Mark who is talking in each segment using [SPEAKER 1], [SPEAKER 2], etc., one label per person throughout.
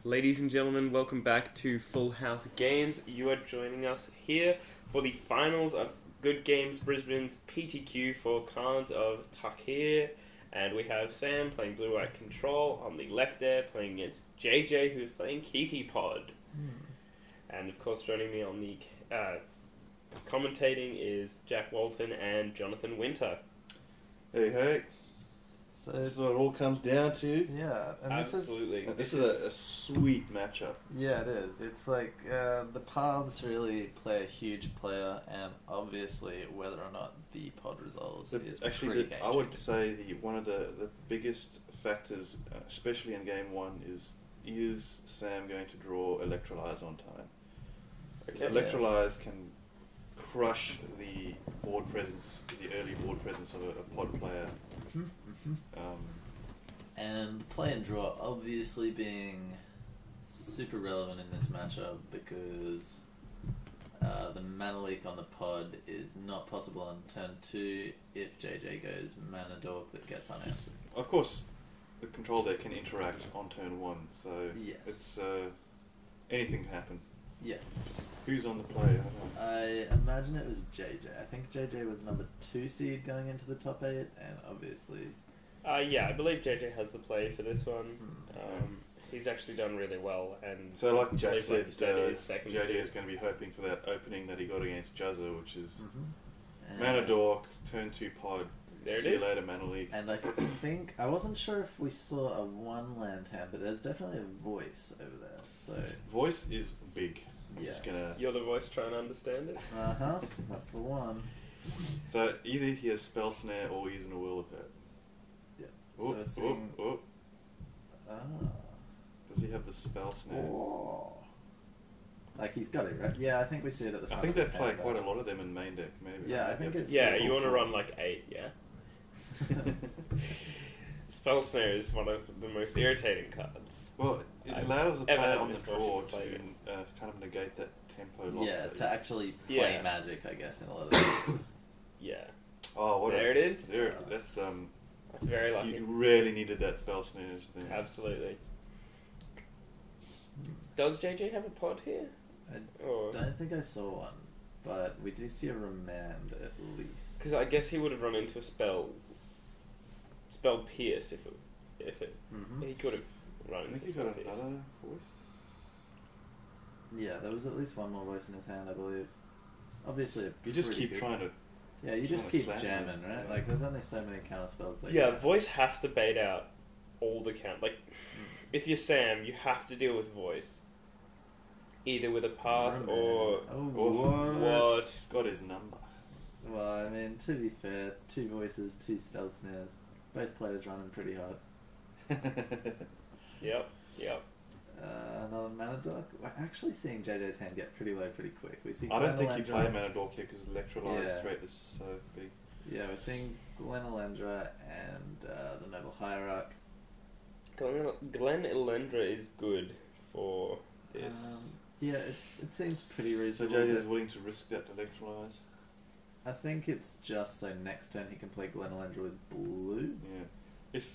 [SPEAKER 1] Ladies and gentlemen, welcome back to Full House Games. You are joining us here for the finals of Good Games Brisbane's PTQ for Khans of Tarkir. And we have Sam playing Blue White Control on the left there, playing against JJ, who's playing Kiki Pod. And of course, joining me on the commentating is Jack Walton and Jonathan Winter.
[SPEAKER 2] Hey, hey.
[SPEAKER 3] So
[SPEAKER 2] This is what it all comes down to.
[SPEAKER 3] yeah, and
[SPEAKER 1] Absolutely.
[SPEAKER 2] This is a sweet matchup.
[SPEAKER 3] yeah, it is. It's like the paths really play a huge player, and obviously whether or not the pod resolves is
[SPEAKER 2] Actually,
[SPEAKER 3] pretty
[SPEAKER 2] I would
[SPEAKER 3] game-changing.
[SPEAKER 2] say one of the biggest factors, especially in game one, is Sam going to draw Electrolyze on time? Because
[SPEAKER 1] Okay.
[SPEAKER 2] Electrolyze can crush the board presence, the early board presence of a pod player.
[SPEAKER 3] And the play and draw obviously being super relevant in this matchup because the mana leak on the pod is not possible on turn 2 if JJ goes mana dork that gets unanswered.
[SPEAKER 2] Of course, the control deck can interact on turn 1, so
[SPEAKER 3] Yes.
[SPEAKER 2] it's anything can happen.
[SPEAKER 3] Yeah.
[SPEAKER 2] Who's on the play? I don't know.
[SPEAKER 3] I imagine it was JJ. I think JJ was number 2 seed going into the top 8, and obviously...
[SPEAKER 1] Yeah, I believe JJ has the play for this one. He's actually done really well, and
[SPEAKER 2] So, like Jack
[SPEAKER 1] believe, like
[SPEAKER 2] said,
[SPEAKER 1] you he's second
[SPEAKER 2] JJ
[SPEAKER 1] seed.
[SPEAKER 2] is going to be hoping for that opening that he got against Juzza, which is
[SPEAKER 3] And-
[SPEAKER 2] Mana Dork, turn 2 pod,
[SPEAKER 1] There it
[SPEAKER 2] see you
[SPEAKER 1] is.
[SPEAKER 2] later, Mana Leak.
[SPEAKER 3] And I think... I wasn't sure if we saw a 1-land hand, but there's definitely a voice over there, so...
[SPEAKER 2] Voice is big. I'm
[SPEAKER 3] Yes.
[SPEAKER 2] just gonna...
[SPEAKER 1] You're the voice trying to understand it.
[SPEAKER 3] Uh-huh, that's the one.
[SPEAKER 2] So, either he has Spell Snare or he's in a Whirl of It.
[SPEAKER 3] Yeah.
[SPEAKER 2] Oh,
[SPEAKER 3] So it's seeing...
[SPEAKER 2] oh.
[SPEAKER 3] Ah.
[SPEAKER 2] Does he have the Spell Snare?
[SPEAKER 3] Oh. Like, he's got it, right? Yeah, I think we see it at the
[SPEAKER 2] I
[SPEAKER 3] front
[SPEAKER 2] think
[SPEAKER 3] of
[SPEAKER 2] they
[SPEAKER 3] his
[SPEAKER 2] play
[SPEAKER 3] hand,
[SPEAKER 2] quite a
[SPEAKER 3] though.
[SPEAKER 2] lot of them in main deck, maybe.
[SPEAKER 3] Yeah, I think it's...
[SPEAKER 1] Yeah,
[SPEAKER 3] the
[SPEAKER 1] you want to
[SPEAKER 3] full
[SPEAKER 1] run like 8, yeah? Spell Snare is one of the most irritating cards.
[SPEAKER 2] Well, it
[SPEAKER 1] I've
[SPEAKER 2] allows the
[SPEAKER 1] ever
[SPEAKER 2] player
[SPEAKER 1] had
[SPEAKER 2] on the
[SPEAKER 1] misfortune
[SPEAKER 2] draw
[SPEAKER 1] to
[SPEAKER 2] to
[SPEAKER 1] play
[SPEAKER 2] kind of negate that tempo loss.
[SPEAKER 3] Yeah,
[SPEAKER 2] that
[SPEAKER 3] to
[SPEAKER 2] you-
[SPEAKER 3] actually play
[SPEAKER 1] Yeah.
[SPEAKER 3] magic, I guess, in a lot of cases.
[SPEAKER 1] Yeah,
[SPEAKER 2] Oh, what
[SPEAKER 1] There
[SPEAKER 2] a,
[SPEAKER 1] it is.
[SPEAKER 2] There, that's
[SPEAKER 1] that's very lucky.
[SPEAKER 2] You really needed that Spell Snare thing.
[SPEAKER 1] Absolutely. Does JJ have a pod here?
[SPEAKER 3] I
[SPEAKER 1] Or
[SPEAKER 3] don't think I saw one, but we do see a remand at least.
[SPEAKER 1] because I guess he would have run into a spell pierce if it
[SPEAKER 3] Mm-hmm.
[SPEAKER 1] he could have run
[SPEAKER 2] I
[SPEAKER 1] into
[SPEAKER 2] think he's
[SPEAKER 1] spell
[SPEAKER 2] got
[SPEAKER 1] pierce.
[SPEAKER 2] another voice.
[SPEAKER 3] Yeah, there was at least one more voice in his hand, I believe. Obviously, a
[SPEAKER 2] You just
[SPEAKER 3] pretty
[SPEAKER 2] keep
[SPEAKER 3] good-
[SPEAKER 2] trying to.
[SPEAKER 3] Yeah, you just
[SPEAKER 2] trying to
[SPEAKER 3] keep
[SPEAKER 2] slam
[SPEAKER 3] jamming,
[SPEAKER 2] it,
[SPEAKER 3] right?
[SPEAKER 2] yeah.
[SPEAKER 3] Like, there's only so many counter spells that
[SPEAKER 1] Yeah,
[SPEAKER 3] you
[SPEAKER 1] voice has to bait out all the count. Like, if you're Sam, you have to deal with voice, either with a path or
[SPEAKER 3] Oh,
[SPEAKER 2] Oh,
[SPEAKER 3] what?
[SPEAKER 2] He's got his number.
[SPEAKER 3] Well, I mean, to be fair, 2 voices, 2 spell snares. Both players running pretty hard.
[SPEAKER 1] yep.
[SPEAKER 3] Another mana dork. We're actually seeing JJ's hand get pretty low pretty quick. We see
[SPEAKER 2] I don't think you
[SPEAKER 3] Glenalendra-
[SPEAKER 2] play Mana Dork here because Electrolyze
[SPEAKER 3] Yeah.
[SPEAKER 2] threat is so big.
[SPEAKER 3] Yeah, we're seeing Glenalendra and the Noble Hierarch.
[SPEAKER 1] Glen Elendra is good for this.
[SPEAKER 3] Yeah, it seems pretty
[SPEAKER 2] So
[SPEAKER 3] reasonable.
[SPEAKER 2] JJ
[SPEAKER 3] but
[SPEAKER 2] is willing to risk that Electrolyze.
[SPEAKER 3] I think it's just so next turn he can play Glenalendra with blue.
[SPEAKER 2] Yeah. If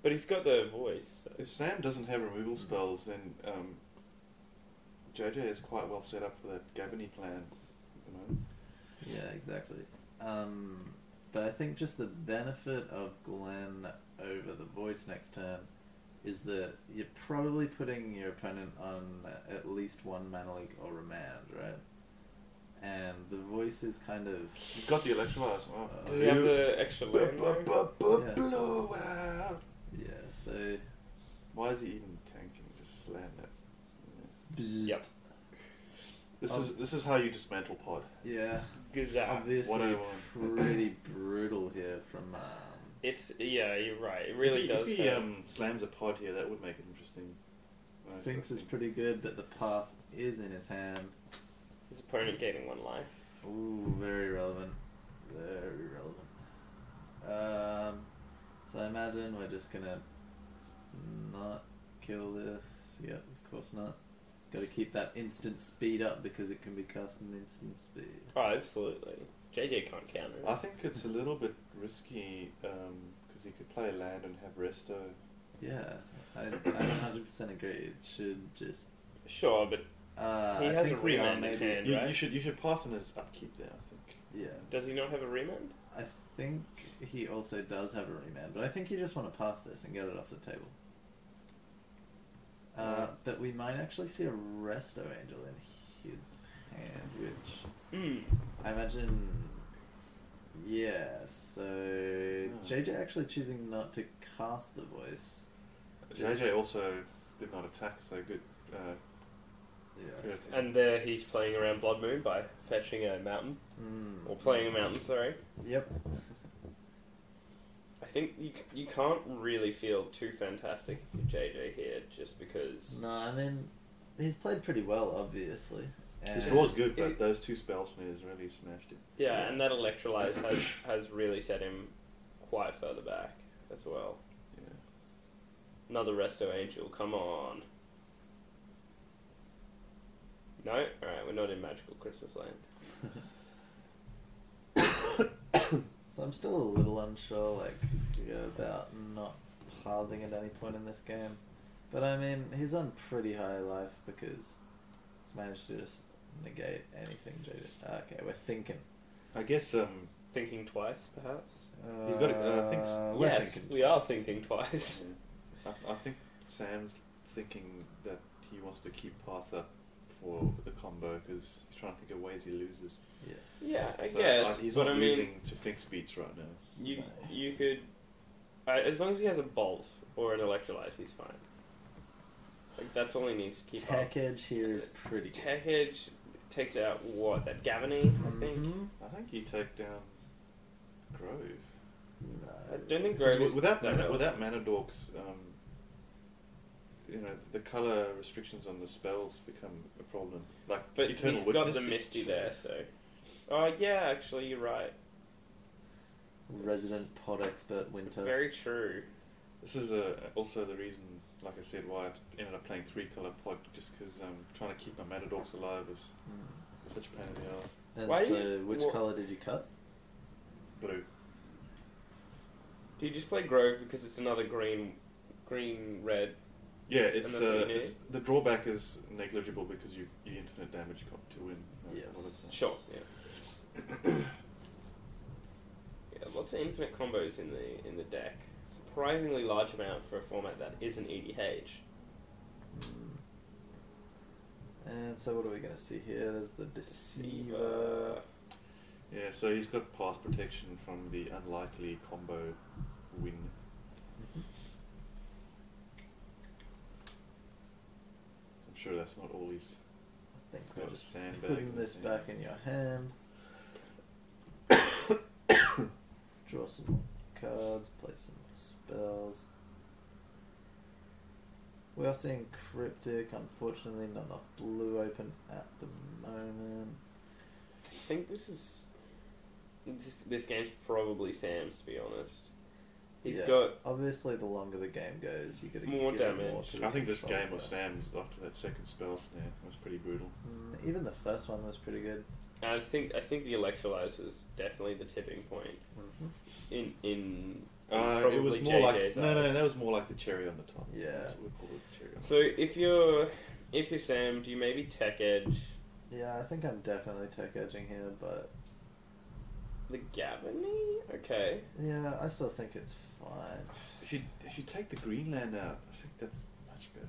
[SPEAKER 1] But he's got the voice. So.
[SPEAKER 2] If Sam doesn't have removal spells, then JJ is quite well set up for that Gabony plan at the moment.
[SPEAKER 3] Yeah, exactly. But I think just the benefit of Glen over the voice next turn is that you're probably putting your opponent on at least 1 mana leak or remand, right? And the voice is kind of...
[SPEAKER 2] He's got the Electrolyze. Wow.
[SPEAKER 1] Does he have the extra land? though?
[SPEAKER 3] Yeah.
[SPEAKER 2] Blowout.
[SPEAKER 3] Yeah, so...
[SPEAKER 2] Why is he even tanking? Just slam that.
[SPEAKER 1] Yep.
[SPEAKER 2] This is how you dismantle pod.
[SPEAKER 3] Yeah,
[SPEAKER 1] Gazap.
[SPEAKER 3] obviously
[SPEAKER 2] 101.
[SPEAKER 3] pretty brutal here from...
[SPEAKER 1] Yeah, you're right. It really does.
[SPEAKER 2] If he
[SPEAKER 1] hurt.
[SPEAKER 2] slams a pod here, that would make it interesting.
[SPEAKER 3] Finks is pretty good, but the path is in his hand.
[SPEAKER 1] His opponent gaining 1 life.
[SPEAKER 3] Ooh, very relevant. Very relevant. So I imagine we're just gonna not kill this. Yep, of course not. Gotta keep that instant speed up because it can be cast in instant speed.
[SPEAKER 1] Oh, absolutely. JJ can't counter it.
[SPEAKER 2] I think it's a little bit risky because he could play a land and have resto.
[SPEAKER 3] Yeah, I 100% agree. It should just.
[SPEAKER 1] Sure, but he has a
[SPEAKER 3] think we are
[SPEAKER 1] remand in
[SPEAKER 3] maybe-
[SPEAKER 1] hand,
[SPEAKER 2] You
[SPEAKER 1] right?
[SPEAKER 2] should pass on his upkeep there, I think.
[SPEAKER 3] Yeah,
[SPEAKER 1] Does he not have a remand?
[SPEAKER 3] I think he also does have a remand, but I think you just want to path this and get it off the table. But we might actually see a Resto Angel in his hand, which I imagine. Yeah, so JJ actually choosing not to cast the voice.
[SPEAKER 2] JJ also did not attack, so good.
[SPEAKER 3] Yeah.
[SPEAKER 2] Good.
[SPEAKER 1] And there he's playing around Blood Moon by fetching a mountain. Or playing a mountain, sorry.
[SPEAKER 3] Yep.
[SPEAKER 1] I think you can't really feel too fantastic if you're JJ here, just because...
[SPEAKER 3] No, I mean, he's played pretty well, obviously. And
[SPEAKER 2] His draw's good, but those two spell smears really smashed it.
[SPEAKER 1] Yeah, and that Electrolyze has really set him quite further back as well.
[SPEAKER 2] Yeah.
[SPEAKER 1] Another Resto Angel, come on. No? Alright, we're not in Magical Christmas Land.
[SPEAKER 3] So I'm still a little unsure, about not pathing at any point in this game. But I mean, he's on pretty high life because he's managed to just negate anything JJ. Okay, we're thinking.
[SPEAKER 2] I guess
[SPEAKER 1] Thinking twice, perhaps?
[SPEAKER 2] he's got. I think.
[SPEAKER 3] we're
[SPEAKER 1] Yes,
[SPEAKER 3] thinking
[SPEAKER 1] we are
[SPEAKER 3] twice.
[SPEAKER 1] thinking twice.
[SPEAKER 2] I think Sam's thinking that he wants to keep Path up for the combo because he's trying to think of ways he loses.
[SPEAKER 3] Yes.
[SPEAKER 1] Yeah, I
[SPEAKER 2] So,
[SPEAKER 1] guess.
[SPEAKER 2] he's
[SPEAKER 1] but
[SPEAKER 2] not
[SPEAKER 1] I mean,
[SPEAKER 2] losing to fixed beats right now.
[SPEAKER 1] you could... as long as he has a Bolt or an Electrolyze, he's fine. That's all he needs to keep up.
[SPEAKER 3] Tech Edge here is pretty good.
[SPEAKER 1] Tech Edge takes out, what, that Gavany, I think?
[SPEAKER 3] Mhm.
[SPEAKER 2] I think you take down Grove.
[SPEAKER 3] No.
[SPEAKER 1] I don't think Grove is
[SPEAKER 2] Without
[SPEAKER 1] that
[SPEAKER 2] mana,
[SPEAKER 1] relevant.
[SPEAKER 2] without mana dorks, the color restrictions on the spells become a problem. Like
[SPEAKER 1] But
[SPEAKER 2] Eternal
[SPEAKER 1] he's
[SPEAKER 2] Witness.
[SPEAKER 1] got the Misty there, so... Oh, yeah, actually, you're right.
[SPEAKER 3] Resident Pod Expert Winter.
[SPEAKER 1] Very true.
[SPEAKER 2] This is also the reason, like I said, why I ended up playing 3-color pod, just because trying to keep my mana dorks alive is such a pain in the ass.
[SPEAKER 3] And
[SPEAKER 1] Why
[SPEAKER 3] so,
[SPEAKER 1] you-
[SPEAKER 3] which
[SPEAKER 1] what-
[SPEAKER 3] colour did you cut?
[SPEAKER 2] Blue.
[SPEAKER 1] Do you just play Grove because it's another green, red?
[SPEAKER 2] Yeah, it's,
[SPEAKER 1] that's what you
[SPEAKER 2] it's
[SPEAKER 1] need?
[SPEAKER 2] the drawback is negligible because you infinite damage to win.
[SPEAKER 3] Yes.
[SPEAKER 2] A lot of the time.
[SPEAKER 1] Sure, yeah. Yeah, lots of infinite combos in the deck. Surprisingly large amount for a format that isn't EDH.
[SPEAKER 3] And so what are we going to see here? There's the Deceiver.
[SPEAKER 2] Yeah, so he's got pass protection from the unlikely combo win. I'm sure that's not all he's
[SPEAKER 3] I think we're
[SPEAKER 2] got.
[SPEAKER 3] just
[SPEAKER 2] Sandbag
[SPEAKER 3] putting
[SPEAKER 2] and
[SPEAKER 3] this
[SPEAKER 2] sand.
[SPEAKER 3] back in your hand. Draw some more cards, play some more spells. We are seeing Cryptic, unfortunately not enough blue open at the moment.
[SPEAKER 1] I think this game's probably Sam's, to be honest. He's
[SPEAKER 3] Yeah,
[SPEAKER 1] got
[SPEAKER 3] obviously the longer the game goes, you gotta
[SPEAKER 1] More
[SPEAKER 3] give it
[SPEAKER 1] damage.
[SPEAKER 3] to the
[SPEAKER 2] I think this
[SPEAKER 3] control
[SPEAKER 2] game was
[SPEAKER 3] player.
[SPEAKER 2] Sam's after that second spell snare. It was pretty brutal.
[SPEAKER 3] Even the first one was pretty good.
[SPEAKER 1] I think the Electrolyze was definitely the tipping point in probably
[SPEAKER 2] It was more like
[SPEAKER 1] JJ's
[SPEAKER 2] no,
[SPEAKER 1] eyes.
[SPEAKER 2] that was more like the cherry on the top.
[SPEAKER 3] Yeah.
[SPEAKER 2] That's what we call it, the cherry on the
[SPEAKER 1] So if you're Sam, do you maybe Tech Edge
[SPEAKER 3] Yeah, I think I'm definitely tech edging here, but
[SPEAKER 1] the Gavany? Okay.
[SPEAKER 3] yeah, I still think it's fine.
[SPEAKER 2] If you take the green land out, I think that's much better.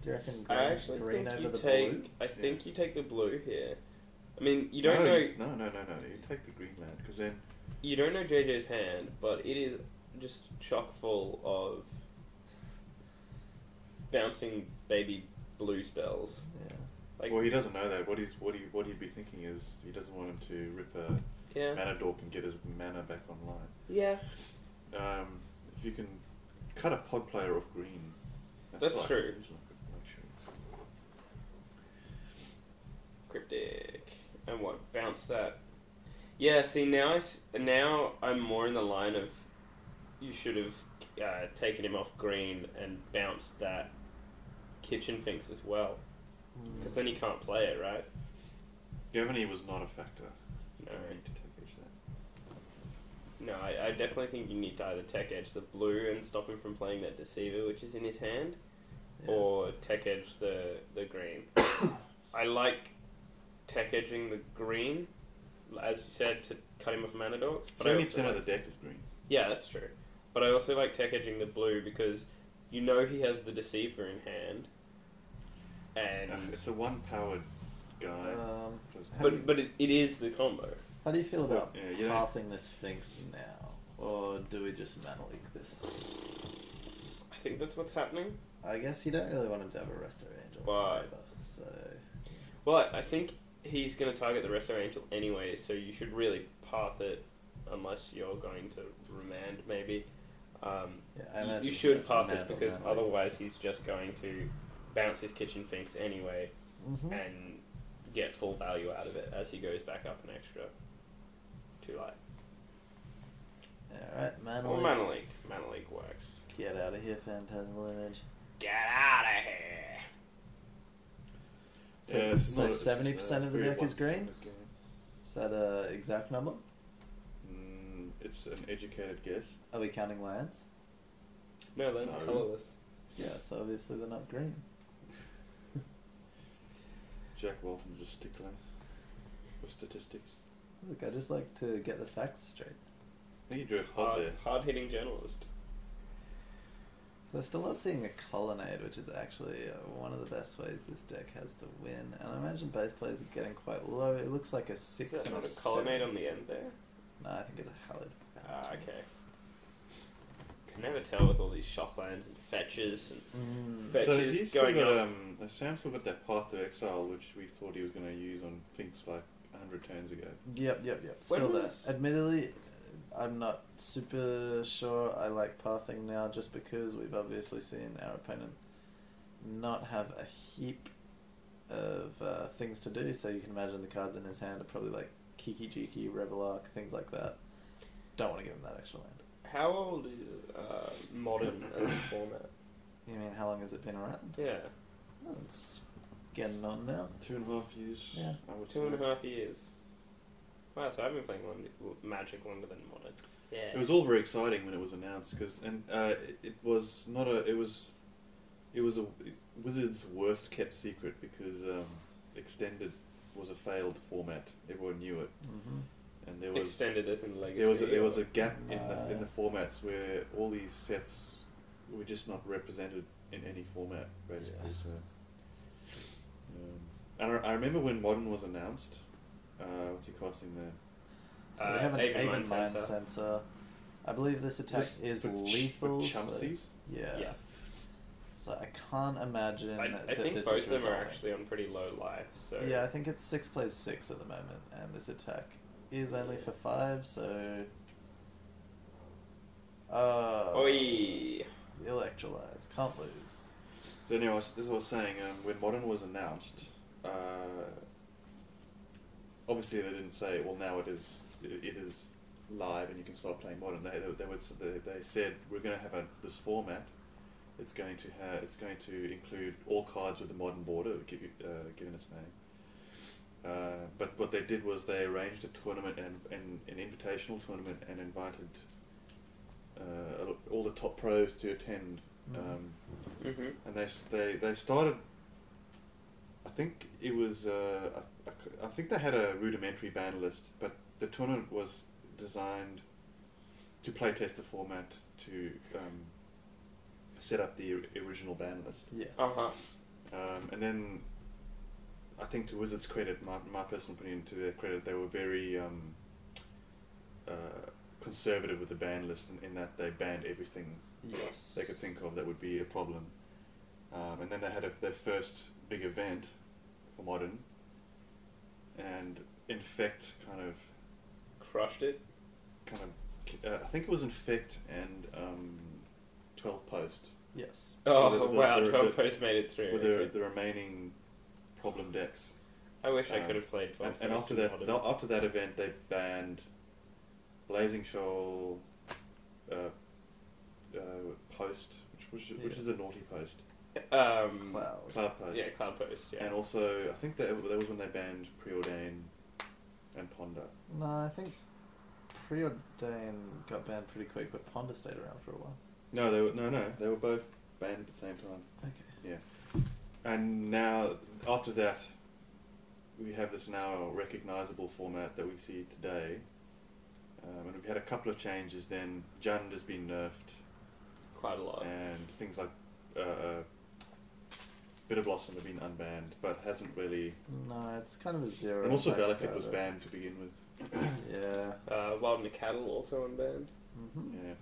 [SPEAKER 3] Do you reckon
[SPEAKER 1] I
[SPEAKER 3] green,
[SPEAKER 1] actually
[SPEAKER 3] green
[SPEAKER 1] think
[SPEAKER 3] over
[SPEAKER 1] you
[SPEAKER 3] the
[SPEAKER 1] take.
[SPEAKER 3] blue?
[SPEAKER 1] I think
[SPEAKER 2] Yeah.
[SPEAKER 1] you take the blue here. I mean, you don't
[SPEAKER 2] no,
[SPEAKER 1] know.
[SPEAKER 2] No. You take the green land because then
[SPEAKER 1] You don't know JJ's hand, but it is just chock full of bouncing baby blue spells.
[SPEAKER 3] Yeah.
[SPEAKER 1] Like,
[SPEAKER 2] well, he doesn't know that. What he'd be thinking is he doesn't want him to rip a
[SPEAKER 1] yeah,
[SPEAKER 2] mana dork and get his mana back online.
[SPEAKER 1] yeah,
[SPEAKER 2] If you can cut a pod player off green,
[SPEAKER 1] That's
[SPEAKER 2] like,
[SPEAKER 1] true.
[SPEAKER 2] it's like a luxury.
[SPEAKER 1] Cryptic, and what bounce that? Yeah, see now I'm more in the line of you should have taken him off green and bounced that Kitchen Finks as well, because then he can't play it, right?
[SPEAKER 2] Gavany was not a factor.
[SPEAKER 1] No.
[SPEAKER 2] You need to take edge
[SPEAKER 1] No, I definitely think you need to either tech edge the blue and stop him from playing that Deceiver, which is in his hand, or tech edge the green. I like tech edging the green, as you said, to cut him off mana dogs.
[SPEAKER 2] 70% of the deck is green.
[SPEAKER 1] Yeah, that's true. But I also like tech edging the blue because you know he has the Deceiver in hand, and
[SPEAKER 2] It's a one-powered guy.
[SPEAKER 1] but it is the combo.
[SPEAKER 3] How do you feel about
[SPEAKER 2] you know-
[SPEAKER 3] pathing this Sphinx now? Or do we just mana leak this?
[SPEAKER 1] I think that's what's happening.
[SPEAKER 3] I guess you don't really want to have a Resto Angel
[SPEAKER 1] But-
[SPEAKER 3] either, so...
[SPEAKER 1] Well, I think he's going to target the Resto Angel anyway, so you should really path it unless you're going to remand, maybe.
[SPEAKER 3] Yeah, I imagine
[SPEAKER 1] You should
[SPEAKER 3] that's
[SPEAKER 1] path
[SPEAKER 3] mana
[SPEAKER 1] it because
[SPEAKER 3] mana.
[SPEAKER 1] otherwise he's just going to bounce his Kitchen Finks anyway
[SPEAKER 3] Mhm.
[SPEAKER 1] and get full value out of it as he goes back up an extra 2 light.
[SPEAKER 3] Alright, mana
[SPEAKER 1] Or
[SPEAKER 3] leak.
[SPEAKER 1] Mana Leak. Mana Leak works.
[SPEAKER 3] Get out of here, Phantasmal Image.
[SPEAKER 1] Get out of here!
[SPEAKER 3] So,
[SPEAKER 2] Yeah, it's
[SPEAKER 3] so
[SPEAKER 2] not-
[SPEAKER 3] 70% of the deck is
[SPEAKER 2] 1%
[SPEAKER 3] green?
[SPEAKER 2] of the game.
[SPEAKER 3] Is that an exact number?
[SPEAKER 2] It's an educated guess.
[SPEAKER 3] Are we counting lands?
[SPEAKER 1] No, that's
[SPEAKER 2] No.
[SPEAKER 1] colourless.
[SPEAKER 3] Yeah, so obviously they're not green.
[SPEAKER 2] Jack Walton's a stickler for statistics.
[SPEAKER 3] Look, I just like to get the facts straight.
[SPEAKER 2] I think you drew a pod there.
[SPEAKER 1] Hard-hitting journalist.
[SPEAKER 3] So we're still not seeing a Colonnade, which is actually one of the best ways this deck has to win. And I imagine both players are getting quite low. It looks like a 6
[SPEAKER 1] Is that
[SPEAKER 3] and
[SPEAKER 1] not
[SPEAKER 3] a
[SPEAKER 1] a colonnade
[SPEAKER 3] 7.
[SPEAKER 1] on the end there?
[SPEAKER 3] No, I think it's a Hallowed Fountain.
[SPEAKER 1] Okay. Can never tell with all these shocklands and fetches and
[SPEAKER 3] Mm.
[SPEAKER 2] So
[SPEAKER 1] fetches
[SPEAKER 2] he's still
[SPEAKER 1] going
[SPEAKER 2] got,
[SPEAKER 1] on.
[SPEAKER 2] has Sam still got that Path to Exile, which we thought he was going to use on Finks like 100 turns ago.
[SPEAKER 3] Yep.
[SPEAKER 1] When
[SPEAKER 3] Still
[SPEAKER 1] was-
[SPEAKER 3] there. Admittedly, I'm not super sure I like pathing now just because we've obviously seen our opponent not have a heap of things to do, so you can imagine the cards in his hand are probably like Kiki Jiki, Rebel Arc, things like that. Don't want to give him that extra land.
[SPEAKER 1] How old is Modern as a format?
[SPEAKER 3] You mean how long has it been around?
[SPEAKER 1] Yeah,
[SPEAKER 3] Oh, it's getting on now.
[SPEAKER 2] 2.5 years.
[SPEAKER 3] Yeah.
[SPEAKER 2] I would
[SPEAKER 1] 2.5 years. Wow, so I've been playing Magic longer than Modern. Yeah.
[SPEAKER 2] It was all very exciting when it was announced because, it was not a, it was a Wizards' worst kept secret because Extended was a failed format. Everyone knew it,
[SPEAKER 3] Mm-hmm.
[SPEAKER 2] and there was
[SPEAKER 1] Extended as in Legacy.
[SPEAKER 2] there was a
[SPEAKER 1] or-
[SPEAKER 2] gap in the formats where all these sets were just not represented in any format basically.
[SPEAKER 3] Yeah.
[SPEAKER 2] So, and I remember when Modern was announced. What's he costing there?
[SPEAKER 3] So we have an
[SPEAKER 1] Aven
[SPEAKER 3] Aven
[SPEAKER 1] Mind
[SPEAKER 3] Mind Sensor. I believe this attack is
[SPEAKER 2] for
[SPEAKER 3] lethal.
[SPEAKER 2] For
[SPEAKER 3] so-
[SPEAKER 2] Chumsies?
[SPEAKER 3] yeah.
[SPEAKER 1] Yeah.
[SPEAKER 3] So I can't imagine
[SPEAKER 1] I
[SPEAKER 3] that
[SPEAKER 1] think
[SPEAKER 3] this
[SPEAKER 1] both
[SPEAKER 3] is
[SPEAKER 1] of them are
[SPEAKER 3] resolving.
[SPEAKER 1] actually on pretty low life. So
[SPEAKER 3] Yeah, I think it's 6 plays 6 at the moment, and this attack is only for 5, so...
[SPEAKER 1] Oi!
[SPEAKER 3] Electrolyze, can't lose.
[SPEAKER 2] So anyway, this is what I was saying. When Modern was announced, obviously they didn't say, well, now it is live and you can start playing Modern. They said we're going to have this format. It's going to include all cards with the Modern border, given its name. But what they did was they arranged a tournament and an invitational tournament and invited all the top pros to attend.
[SPEAKER 1] Mm-hmm.
[SPEAKER 2] And they started. I think it was. I think they had a rudimentary ban list, but the tournament was designed to playtest the format to set up the original ban list.
[SPEAKER 3] Yeah.
[SPEAKER 1] Uh-huh.
[SPEAKER 2] And then I think to Wizards' credit, my personal opinion, to their credit, they were very conservative with the ban list in that they banned everything
[SPEAKER 3] Yes.
[SPEAKER 2] they could think of that would be a problem. And then they had their first big event for Modern, and Infect kind of
[SPEAKER 1] Crushed it.
[SPEAKER 2] I think it was Infect and 12 Post
[SPEAKER 3] Yes.
[SPEAKER 1] Oh,
[SPEAKER 2] The- the-
[SPEAKER 1] wow,
[SPEAKER 2] the-
[SPEAKER 1] 12
[SPEAKER 2] the-
[SPEAKER 1] posts made it through.
[SPEAKER 2] with
[SPEAKER 1] Okay.
[SPEAKER 2] the remaining problem decks.
[SPEAKER 1] I wish I could have played 12
[SPEAKER 2] And
[SPEAKER 1] posts
[SPEAKER 2] after
[SPEAKER 1] in
[SPEAKER 2] that,
[SPEAKER 1] Modern.
[SPEAKER 2] after that event, they banned Blazing Shoal, Post, which is the naughty Post,
[SPEAKER 3] Cloud.
[SPEAKER 2] Cloud Post,
[SPEAKER 1] Yeah, Cloud Post, yeah.
[SPEAKER 2] and also I think that was when they banned Preordain and Ponder.
[SPEAKER 3] No, I think Preordain got banned pretty quick, but Ponder stayed around for a while.
[SPEAKER 2] No, they were both banned at the same time.
[SPEAKER 3] Okay.
[SPEAKER 2] Yeah. And now, after that, we have this now recognisable format that we see today. And we've had a couple of changes then. Jund has been nerfed.
[SPEAKER 1] Quite a lot.
[SPEAKER 2] And things like Bitter Blossom have been unbanned, but hasn't really...
[SPEAKER 3] No, it's kind of a zero.
[SPEAKER 2] And also
[SPEAKER 3] effect
[SPEAKER 2] Velikid was
[SPEAKER 3] card.
[SPEAKER 2] banned to begin with.
[SPEAKER 3] Yeah.
[SPEAKER 1] Wild Cattle also unbanned.
[SPEAKER 3] Mm-hmm.
[SPEAKER 2] Yeah.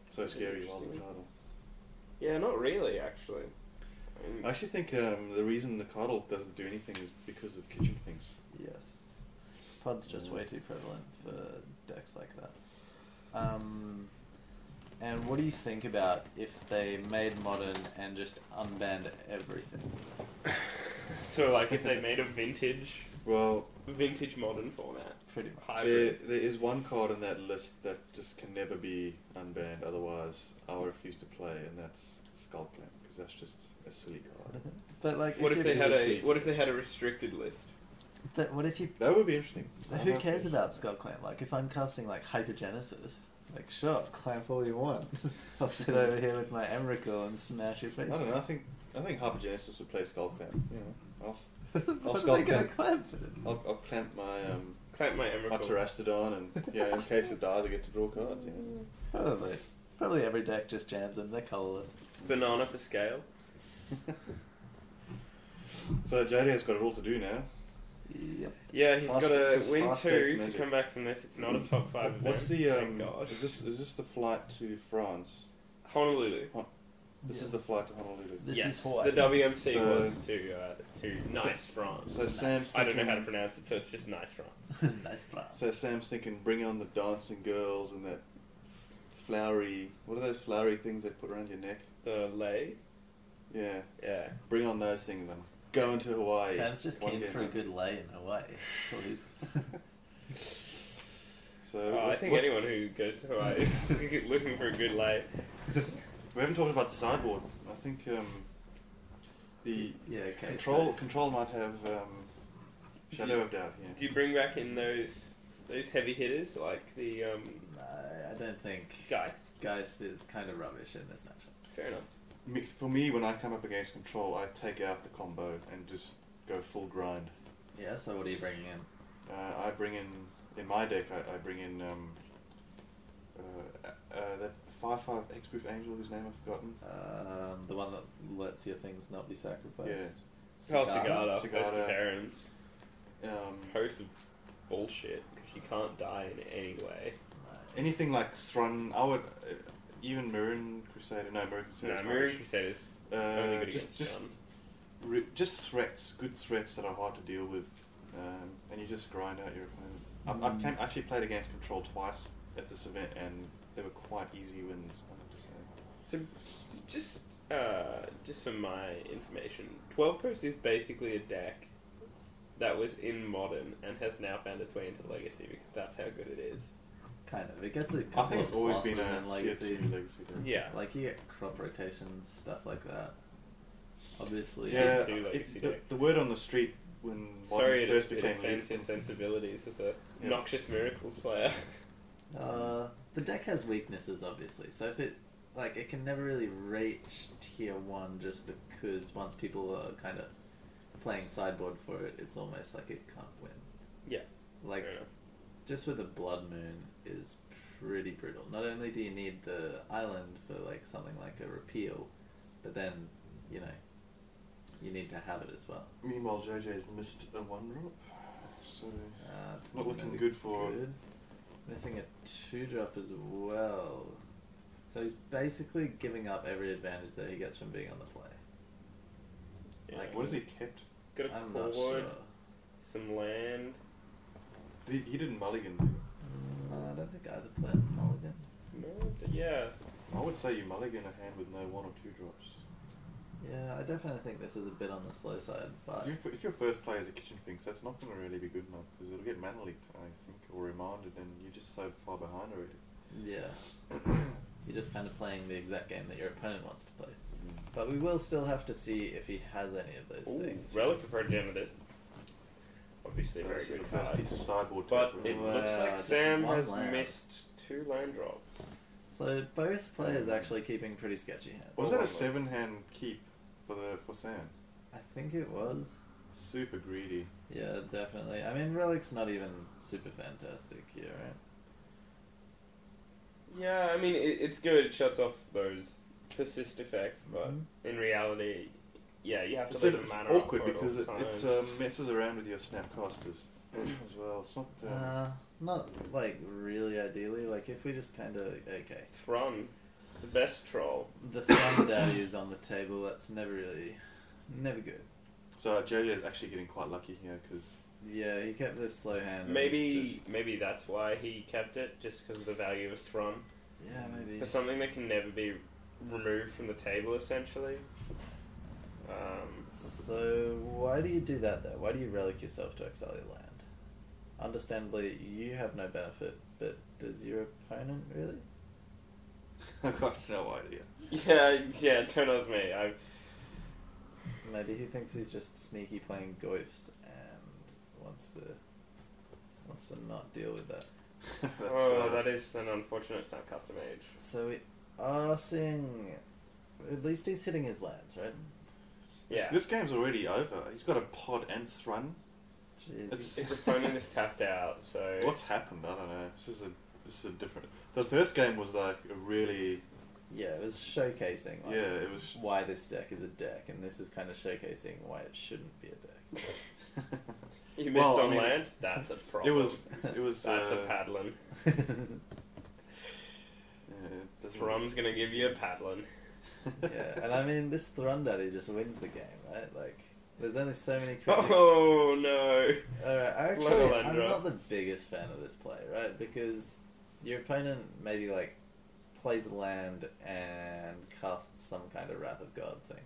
[SPEAKER 2] So scary, Wild
[SPEAKER 1] Interesting.
[SPEAKER 2] Cardle.
[SPEAKER 1] Yeah, not really, actually.
[SPEAKER 2] I actually think the reason the Cardle doesn't do anything is because of kitchen things.
[SPEAKER 3] Yes. Pod's just way too prevalent for decks like that. And what do you think about if they made Modern and just unbanned everything?
[SPEAKER 1] So, like, if they made a vintage
[SPEAKER 2] Well,
[SPEAKER 1] Modern format.
[SPEAKER 3] Pretty much.
[SPEAKER 1] Hybrid.
[SPEAKER 2] there is one card in that list that just can never be unbanned, otherwise I'll refuse to play, and that's Skull Clamp, because that's just a silly card.
[SPEAKER 3] But like,
[SPEAKER 1] What if they had
[SPEAKER 2] a-
[SPEAKER 1] what if they had a restricted list?
[SPEAKER 3] What if you?
[SPEAKER 2] That would be interesting.
[SPEAKER 3] Who cares about Skull Clamp? Like, if I'm casting like Hypergenesis, like sure, clamp all you want. I'll sit over here with my Emrakul and smash your face.
[SPEAKER 2] I don't know, I think Hypergenesis would play Skull Clamp. You know,
[SPEAKER 3] What are
[SPEAKER 2] Skull
[SPEAKER 3] they gonna
[SPEAKER 2] Clamp.
[SPEAKER 3] clamp it?
[SPEAKER 2] I'll clamp my
[SPEAKER 1] Clamp my
[SPEAKER 2] my
[SPEAKER 1] Emrakul.
[SPEAKER 2] Terastodon, and yeah, in case it dies, I get to draw cards. Yeah.
[SPEAKER 3] Probably every deck just jams them. They're colourless.
[SPEAKER 1] Banana for scale.
[SPEAKER 2] So JD's got it all to do now.
[SPEAKER 3] Yep.
[SPEAKER 1] Yeah, he's
[SPEAKER 2] Fast-
[SPEAKER 1] got to
[SPEAKER 2] it's
[SPEAKER 1] win
[SPEAKER 2] fast
[SPEAKER 1] 2
[SPEAKER 2] X
[SPEAKER 1] to
[SPEAKER 2] magic.
[SPEAKER 1] come back from this. It's not a top 5 event.
[SPEAKER 2] What's the
[SPEAKER 1] Thank God.
[SPEAKER 2] is this the flight to France?
[SPEAKER 1] Honolulu.
[SPEAKER 2] This
[SPEAKER 3] Yeah.
[SPEAKER 2] is the flight to Honolulu.
[SPEAKER 3] This
[SPEAKER 1] Yes,
[SPEAKER 3] is Hawaii.
[SPEAKER 1] the WMC
[SPEAKER 2] So-
[SPEAKER 1] was to nice France.
[SPEAKER 2] So Sam's
[SPEAKER 1] I don't know how to
[SPEAKER 2] thinking,
[SPEAKER 1] pronounce it, so it's just nice France.
[SPEAKER 3] Nice France.
[SPEAKER 2] so Sam's thinking, bring on the dancing girls and that flowery. What are those flowery things they put around your neck?
[SPEAKER 1] The lay.
[SPEAKER 2] Yeah,
[SPEAKER 1] Yeah.
[SPEAKER 2] bring on those things and go into Hawaii.
[SPEAKER 3] Sam's just
[SPEAKER 2] One
[SPEAKER 3] keen
[SPEAKER 2] game
[SPEAKER 3] for a
[SPEAKER 2] in.
[SPEAKER 3] good lay in Hawaii. That's all he's.
[SPEAKER 2] So
[SPEAKER 1] I think anyone who goes to Hawaii is looking for a good lay.
[SPEAKER 2] We haven't talked about the sideboard. I think the
[SPEAKER 3] Yeah, okay.
[SPEAKER 2] control might have Shadow of Doubt. Yeah.
[SPEAKER 1] Do you bring back in those heavy hitters like the
[SPEAKER 3] I don't think
[SPEAKER 1] guys?
[SPEAKER 3] Geist is kind of rubbish in this matchup.
[SPEAKER 1] Fair enough.
[SPEAKER 2] For me, when I come up against control, I take out the combo and just go full grind.
[SPEAKER 3] Yeah, so what are you bringing in?
[SPEAKER 2] I bring in my deck. I bring in that 5/5 X-Proof Angel, whose name I've forgotten.
[SPEAKER 3] The one that lets your things not be sacrificed.
[SPEAKER 2] Yeah.
[SPEAKER 1] Oh, Sagada, host
[SPEAKER 2] Sagada.
[SPEAKER 1] of parents.
[SPEAKER 2] Um,
[SPEAKER 1] Host of bullshit, because she can't die in any way.
[SPEAKER 2] anything like Thrun, I would even Mirren Crusader. No, Mirren Crusader.
[SPEAKER 1] No, Mirror Crusaders only good
[SPEAKER 2] just-
[SPEAKER 1] against
[SPEAKER 2] just-
[SPEAKER 1] John.
[SPEAKER 2] Just threats, good threats that are hard to deal with, and you just grind out your opponent. I've actually played against control twice at this event, and they were quite easy wins, I have to say.
[SPEAKER 1] So, just for my information, 12 Post is basically a deck that was in Modern and has now found its way into Legacy because that's how good it is.
[SPEAKER 3] Kind of. It gets a
[SPEAKER 2] I
[SPEAKER 3] couple
[SPEAKER 2] think it's
[SPEAKER 3] of
[SPEAKER 2] always
[SPEAKER 3] pluses
[SPEAKER 2] been a
[SPEAKER 3] in
[SPEAKER 2] tier
[SPEAKER 3] Legacy.
[SPEAKER 2] 2 legacy deck.
[SPEAKER 1] Yeah.
[SPEAKER 3] Like, you get crop rotations, stuff like that. Obviously.
[SPEAKER 2] Yeah,
[SPEAKER 1] Tier 2 legacy
[SPEAKER 2] the,
[SPEAKER 1] deck.
[SPEAKER 2] the word on the street when Modern
[SPEAKER 1] Sorry,
[SPEAKER 2] first
[SPEAKER 1] it
[SPEAKER 2] became
[SPEAKER 1] offends your
[SPEAKER 2] legal.
[SPEAKER 1] sensibilities as a
[SPEAKER 2] Yeah.
[SPEAKER 1] noxious miracles player.
[SPEAKER 3] The deck has weaknesses, obviously. So if it, like, it can never really reach tier 1 just because once people are kind of playing sideboard for it, it's almost like it can't win.
[SPEAKER 1] Yeah.
[SPEAKER 3] Like,
[SPEAKER 1] Fair enough.
[SPEAKER 3] just with a Blood Moon is pretty brutal. Not only do you need the island for, like, something like a repeal, but then, you know, you need to have it as well.
[SPEAKER 2] Meanwhile, JJ's missed a 1-drop, so
[SPEAKER 3] It's
[SPEAKER 2] not looking
[SPEAKER 3] gonna be
[SPEAKER 2] good for...
[SPEAKER 3] Missing a 2-drop as well. So he's basically giving up every advantage that he gets from being on the play.
[SPEAKER 1] Yeah.
[SPEAKER 3] Like,
[SPEAKER 2] What has he kept?
[SPEAKER 1] Got a
[SPEAKER 3] I'm not
[SPEAKER 1] chord,
[SPEAKER 3] sure.
[SPEAKER 1] some land.
[SPEAKER 2] He didn't mulligan.
[SPEAKER 3] I don't think either played Mulligan.
[SPEAKER 1] No, yeah.
[SPEAKER 2] I would say you mulligan a hand with no 1 or 2 drops.
[SPEAKER 3] Yeah, I definitely think this is a bit on the slow side, but
[SPEAKER 2] 'Cause if your first play is a Kitchen Finks, that's not going to really be good enough, because it'll get mana leaked, I think, or remanded, and you're just so far behind already.
[SPEAKER 3] yeah, you're just kind of playing the exact game that your opponent wants to play. But we will still have to see if he has any of those
[SPEAKER 1] Ooh,
[SPEAKER 3] things.
[SPEAKER 1] Relic of Progenitors. obviously a
[SPEAKER 2] So
[SPEAKER 1] very
[SPEAKER 2] this is
[SPEAKER 1] good
[SPEAKER 2] the first
[SPEAKER 1] card.
[SPEAKER 2] piece of sideboard
[SPEAKER 1] But
[SPEAKER 2] tape.
[SPEAKER 1] it looks
[SPEAKER 3] Wow,
[SPEAKER 1] like
[SPEAKER 3] just
[SPEAKER 1] Sam
[SPEAKER 3] one
[SPEAKER 1] has
[SPEAKER 3] land.
[SPEAKER 1] missed 2 land drops.
[SPEAKER 3] So both players actually keeping pretty sketchy hands.
[SPEAKER 2] Was
[SPEAKER 1] Well,
[SPEAKER 2] that a
[SPEAKER 1] one more.
[SPEAKER 2] 7-hand keep for Sam?
[SPEAKER 3] I think it was.
[SPEAKER 2] Super greedy.
[SPEAKER 3] Yeah, definitely. I mean, Relic's not even super fantastic here, right?
[SPEAKER 1] Yeah, I mean, it's good. It shuts off those persist effects, but
[SPEAKER 3] Mhm.
[SPEAKER 1] in reality, yeah, you have to
[SPEAKER 2] It's,
[SPEAKER 1] leave
[SPEAKER 2] it's
[SPEAKER 1] the mana up
[SPEAKER 2] awkward
[SPEAKER 1] for it all
[SPEAKER 2] because
[SPEAKER 1] the
[SPEAKER 2] it
[SPEAKER 1] time.
[SPEAKER 2] messes around with your snapcasters as well. It's not.
[SPEAKER 3] Not like really ideally. Like if we just kind of okay.
[SPEAKER 1] Thron, the best troll.
[SPEAKER 3] The Thumb Daddy is on the table. That's never good.
[SPEAKER 2] So JJ is actually getting quite lucky here because
[SPEAKER 3] Yeah, he kept this slow hand. and it's
[SPEAKER 1] Maybe that's why he kept it, just because of the value of Thron.
[SPEAKER 3] yeah, maybe.
[SPEAKER 1] For something that can never be removed from the table, essentially.
[SPEAKER 3] So why do you do that though? Why do you relic yourself to exile your land? Understandably, you have no benefit, but does your opponent really?
[SPEAKER 2] I've got no idea.
[SPEAKER 1] Yeah, turn on me.
[SPEAKER 3] Maybe he thinks he's just sneaky playing goifs and wants to not deal with that.
[SPEAKER 1] That is an unfortunate snap custom age.
[SPEAKER 3] So we are seeing. At least he's hitting his lands, right?
[SPEAKER 1] Yeah.
[SPEAKER 2] This game's already over. He's got a pod and Thrun.
[SPEAKER 3] Jeez.
[SPEAKER 1] His opponent is tapped out, so...
[SPEAKER 2] What's happened? I don't know. This is a different. The first game was like a really.
[SPEAKER 3] Yeah, it was showcasing like,
[SPEAKER 2] Yeah, it was.
[SPEAKER 3] why this deck is a deck, and this is kind of showcasing why it shouldn't be a deck.
[SPEAKER 1] You missed
[SPEAKER 2] Well, I
[SPEAKER 1] on
[SPEAKER 2] mean,
[SPEAKER 1] land? That's a problem.
[SPEAKER 2] It was.
[SPEAKER 1] That's a paddling.
[SPEAKER 2] Yeah, it doesn't
[SPEAKER 1] Thron's gonna give you a paddling.
[SPEAKER 3] Yeah, and I mean, this Thrun Daddy just wins the game, right? Like, there's only so many critics.
[SPEAKER 1] Oh no!
[SPEAKER 3] Alright, actually,
[SPEAKER 1] Little
[SPEAKER 3] I'm
[SPEAKER 1] Endra.
[SPEAKER 3] not the biggest fan of this play, right? Because your opponent maybe, like, plays a land and casts some kind of Wrath of God thing.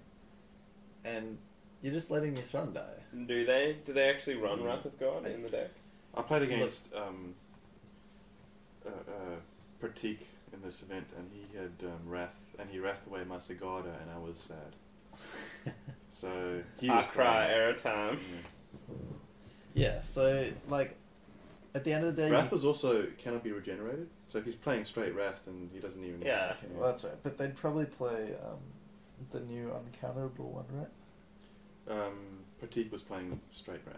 [SPEAKER 3] And you're just letting your Thrun die.
[SPEAKER 1] Do they? Do they actually run Wrath of God in the deck?
[SPEAKER 2] I played against Pratik in this event, and he had Wrath, and he wrathed away my Sigarda, and I was sad. So he was
[SPEAKER 1] Cry
[SPEAKER 2] playing.
[SPEAKER 1] error time.
[SPEAKER 3] Yeah, so, like, at the end of the day...
[SPEAKER 2] Wrath is also cannot be regenerated. So if he's playing straight Wrath, then he doesn't even.
[SPEAKER 1] Yeah.
[SPEAKER 3] Okay, well, that's right. But they'd probably play the new uncounterable one, right?
[SPEAKER 2] Pratik was playing straight Wrath.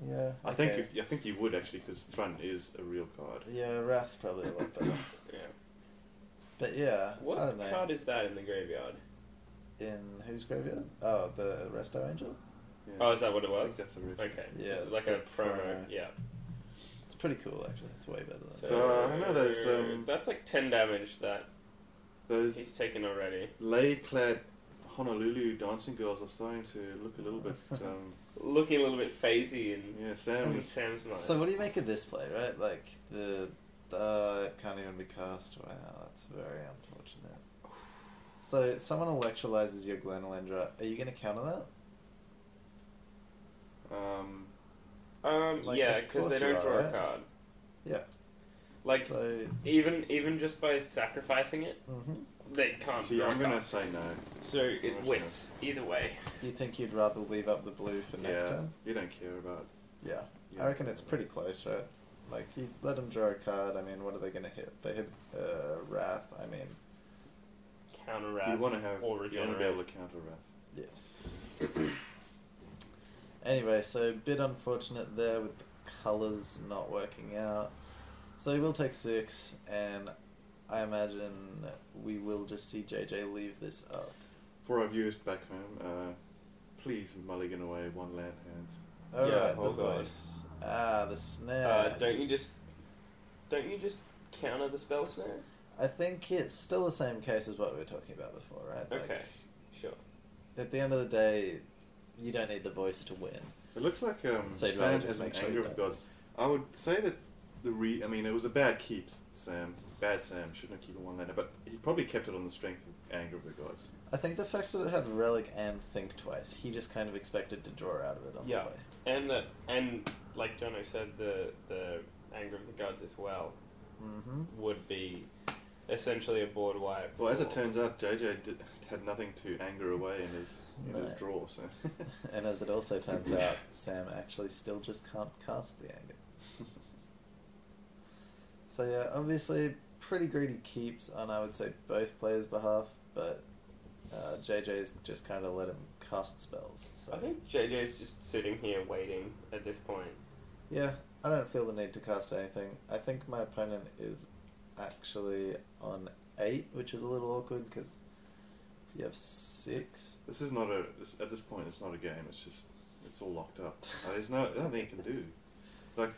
[SPEAKER 3] Yeah.
[SPEAKER 2] I think you would actually, because Thrun is a real card.
[SPEAKER 3] Yeah, Wrath's probably a lot better.
[SPEAKER 1] Yeah.
[SPEAKER 3] But yeah,
[SPEAKER 1] What
[SPEAKER 3] I don't know.
[SPEAKER 1] card is that in the graveyard?
[SPEAKER 3] In whose graveyard? Oh, the Resto Angel?
[SPEAKER 2] Yeah.
[SPEAKER 1] Oh, is that what it
[SPEAKER 2] I
[SPEAKER 1] was?
[SPEAKER 2] think that's a real.
[SPEAKER 1] Okay.
[SPEAKER 3] Yeah,
[SPEAKER 1] It's
[SPEAKER 3] it's
[SPEAKER 1] like
[SPEAKER 3] the
[SPEAKER 1] a promo.
[SPEAKER 3] promo.
[SPEAKER 1] Yeah.
[SPEAKER 3] It's pretty cool, actually. It's way better than
[SPEAKER 2] So, I know those,
[SPEAKER 1] That's like 10 damage that
[SPEAKER 2] Those
[SPEAKER 1] he's taken already.
[SPEAKER 2] lei-clad Honolulu dancing girls are starting to look a little bit.
[SPEAKER 1] Looking a little bit phasey and
[SPEAKER 2] Yeah, Sam is.
[SPEAKER 1] Sam's mind.
[SPEAKER 3] So what do you make of this play, right? Like, it can't even be cast. Wow, that's very unfortunate. So, someone electrolyzes your Glenelendra. Are you going to counter that? Like,
[SPEAKER 1] yeah,
[SPEAKER 3] of
[SPEAKER 1] because
[SPEAKER 3] course
[SPEAKER 1] they
[SPEAKER 3] you
[SPEAKER 1] don't
[SPEAKER 3] are,
[SPEAKER 1] draw a
[SPEAKER 3] right?
[SPEAKER 1] card.
[SPEAKER 3] Yeah.
[SPEAKER 1] Like,
[SPEAKER 3] So,
[SPEAKER 1] even just by sacrificing it, they can't
[SPEAKER 2] See,
[SPEAKER 1] draw
[SPEAKER 2] I'm
[SPEAKER 1] a
[SPEAKER 2] gonna
[SPEAKER 1] card.
[SPEAKER 2] say no.
[SPEAKER 1] So it whiffs either way.
[SPEAKER 3] do you think you'd rather leave up the blue for next
[SPEAKER 2] Yeah,
[SPEAKER 3] turn?
[SPEAKER 2] you don't care about.
[SPEAKER 3] Yeah.
[SPEAKER 2] Yeah.
[SPEAKER 3] I reckon it's pretty close, right? Like, you let them draw a card, I mean, what are they going to hit? They hit Wrath, I mean,
[SPEAKER 1] Counter Wrath.
[SPEAKER 2] You want to have.
[SPEAKER 1] or
[SPEAKER 2] You want to
[SPEAKER 1] regenerate.
[SPEAKER 2] be able to counter Wrath.
[SPEAKER 3] yes. Anyway, so bit unfortunate there with the colours not working out. So he will take 6, and I imagine we will just see JJ leave this up.
[SPEAKER 2] For our viewers back home, please mulligan away one land hands.
[SPEAKER 3] Alright,
[SPEAKER 1] oh
[SPEAKER 3] the
[SPEAKER 1] God.
[SPEAKER 3] voice. Ah, the snare.
[SPEAKER 1] Don't you just counter the spell snare?
[SPEAKER 3] I think it's still the same case as what we were talking about before, right? Like,
[SPEAKER 1] Okay, sure.
[SPEAKER 3] at the end of the day, you don't need the voice to win.
[SPEAKER 2] It looks like
[SPEAKER 3] So you'd rather
[SPEAKER 2] Sam
[SPEAKER 3] just
[SPEAKER 2] has an
[SPEAKER 3] make sure
[SPEAKER 2] anger
[SPEAKER 3] you
[SPEAKER 2] of
[SPEAKER 3] don't.
[SPEAKER 2] gods. I would say that I mean, it was a bad keep, Sam. Bad Sam shouldn't have kept one lander, but he probably kept it on the strength of anger of the gods.
[SPEAKER 3] I think the fact that it had Relic and Think twice, he just kind of expected to draw out of it on
[SPEAKER 1] Yeah.
[SPEAKER 3] the play.
[SPEAKER 1] And like Jono said, the anger of the gods as well
[SPEAKER 3] Mm-hmm.
[SPEAKER 1] would be essentially a board wipe.
[SPEAKER 2] Well, as it turns out, JJ had nothing to anger away in his
[SPEAKER 3] No.
[SPEAKER 2] draw, so...
[SPEAKER 3] And as it also turns out, Sam actually still just can't cast the anger. So yeah, obviously pretty greedy keeps on, I would say, both players' behalf, but JJ's just kind of let him cast spells. So
[SPEAKER 1] I think JJ's just sitting here waiting at this point.
[SPEAKER 3] yeah, I don't feel the need to cast anything. I think my opponent is actually on 8, which is a little awkward because you have 6.
[SPEAKER 2] This is not at this point, it's not a game, it's all locked up. There's nothing you can do. Like,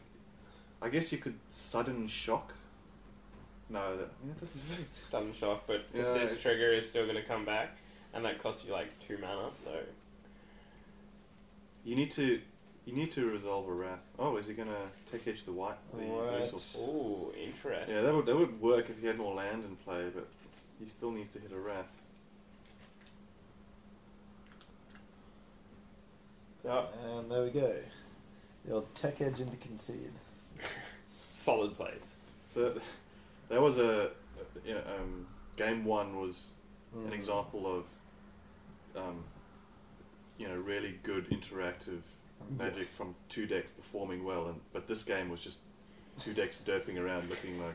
[SPEAKER 2] I guess you could sudden shock. No, that doesn't really...
[SPEAKER 1] Sudden shock, but
[SPEAKER 2] Yeah,
[SPEAKER 1] this trigger is still going to come back, and that costs you like 2 mana, so...
[SPEAKER 2] You need to resolve a wrath. Oh, is he going to take edge the white?
[SPEAKER 3] What?
[SPEAKER 1] Ooh, interesting.
[SPEAKER 2] Yeah, that would work if he had more land in play, but he still needs to hit a wrath.
[SPEAKER 1] Oh.
[SPEAKER 3] And there we go. The old tech edge into concede.
[SPEAKER 1] Solid place.
[SPEAKER 2] So that was game 1 was an example of really good interactive Magic
[SPEAKER 3] Yes.
[SPEAKER 2] from 2 decks performing well, but this game was just 2 decks derping around looking like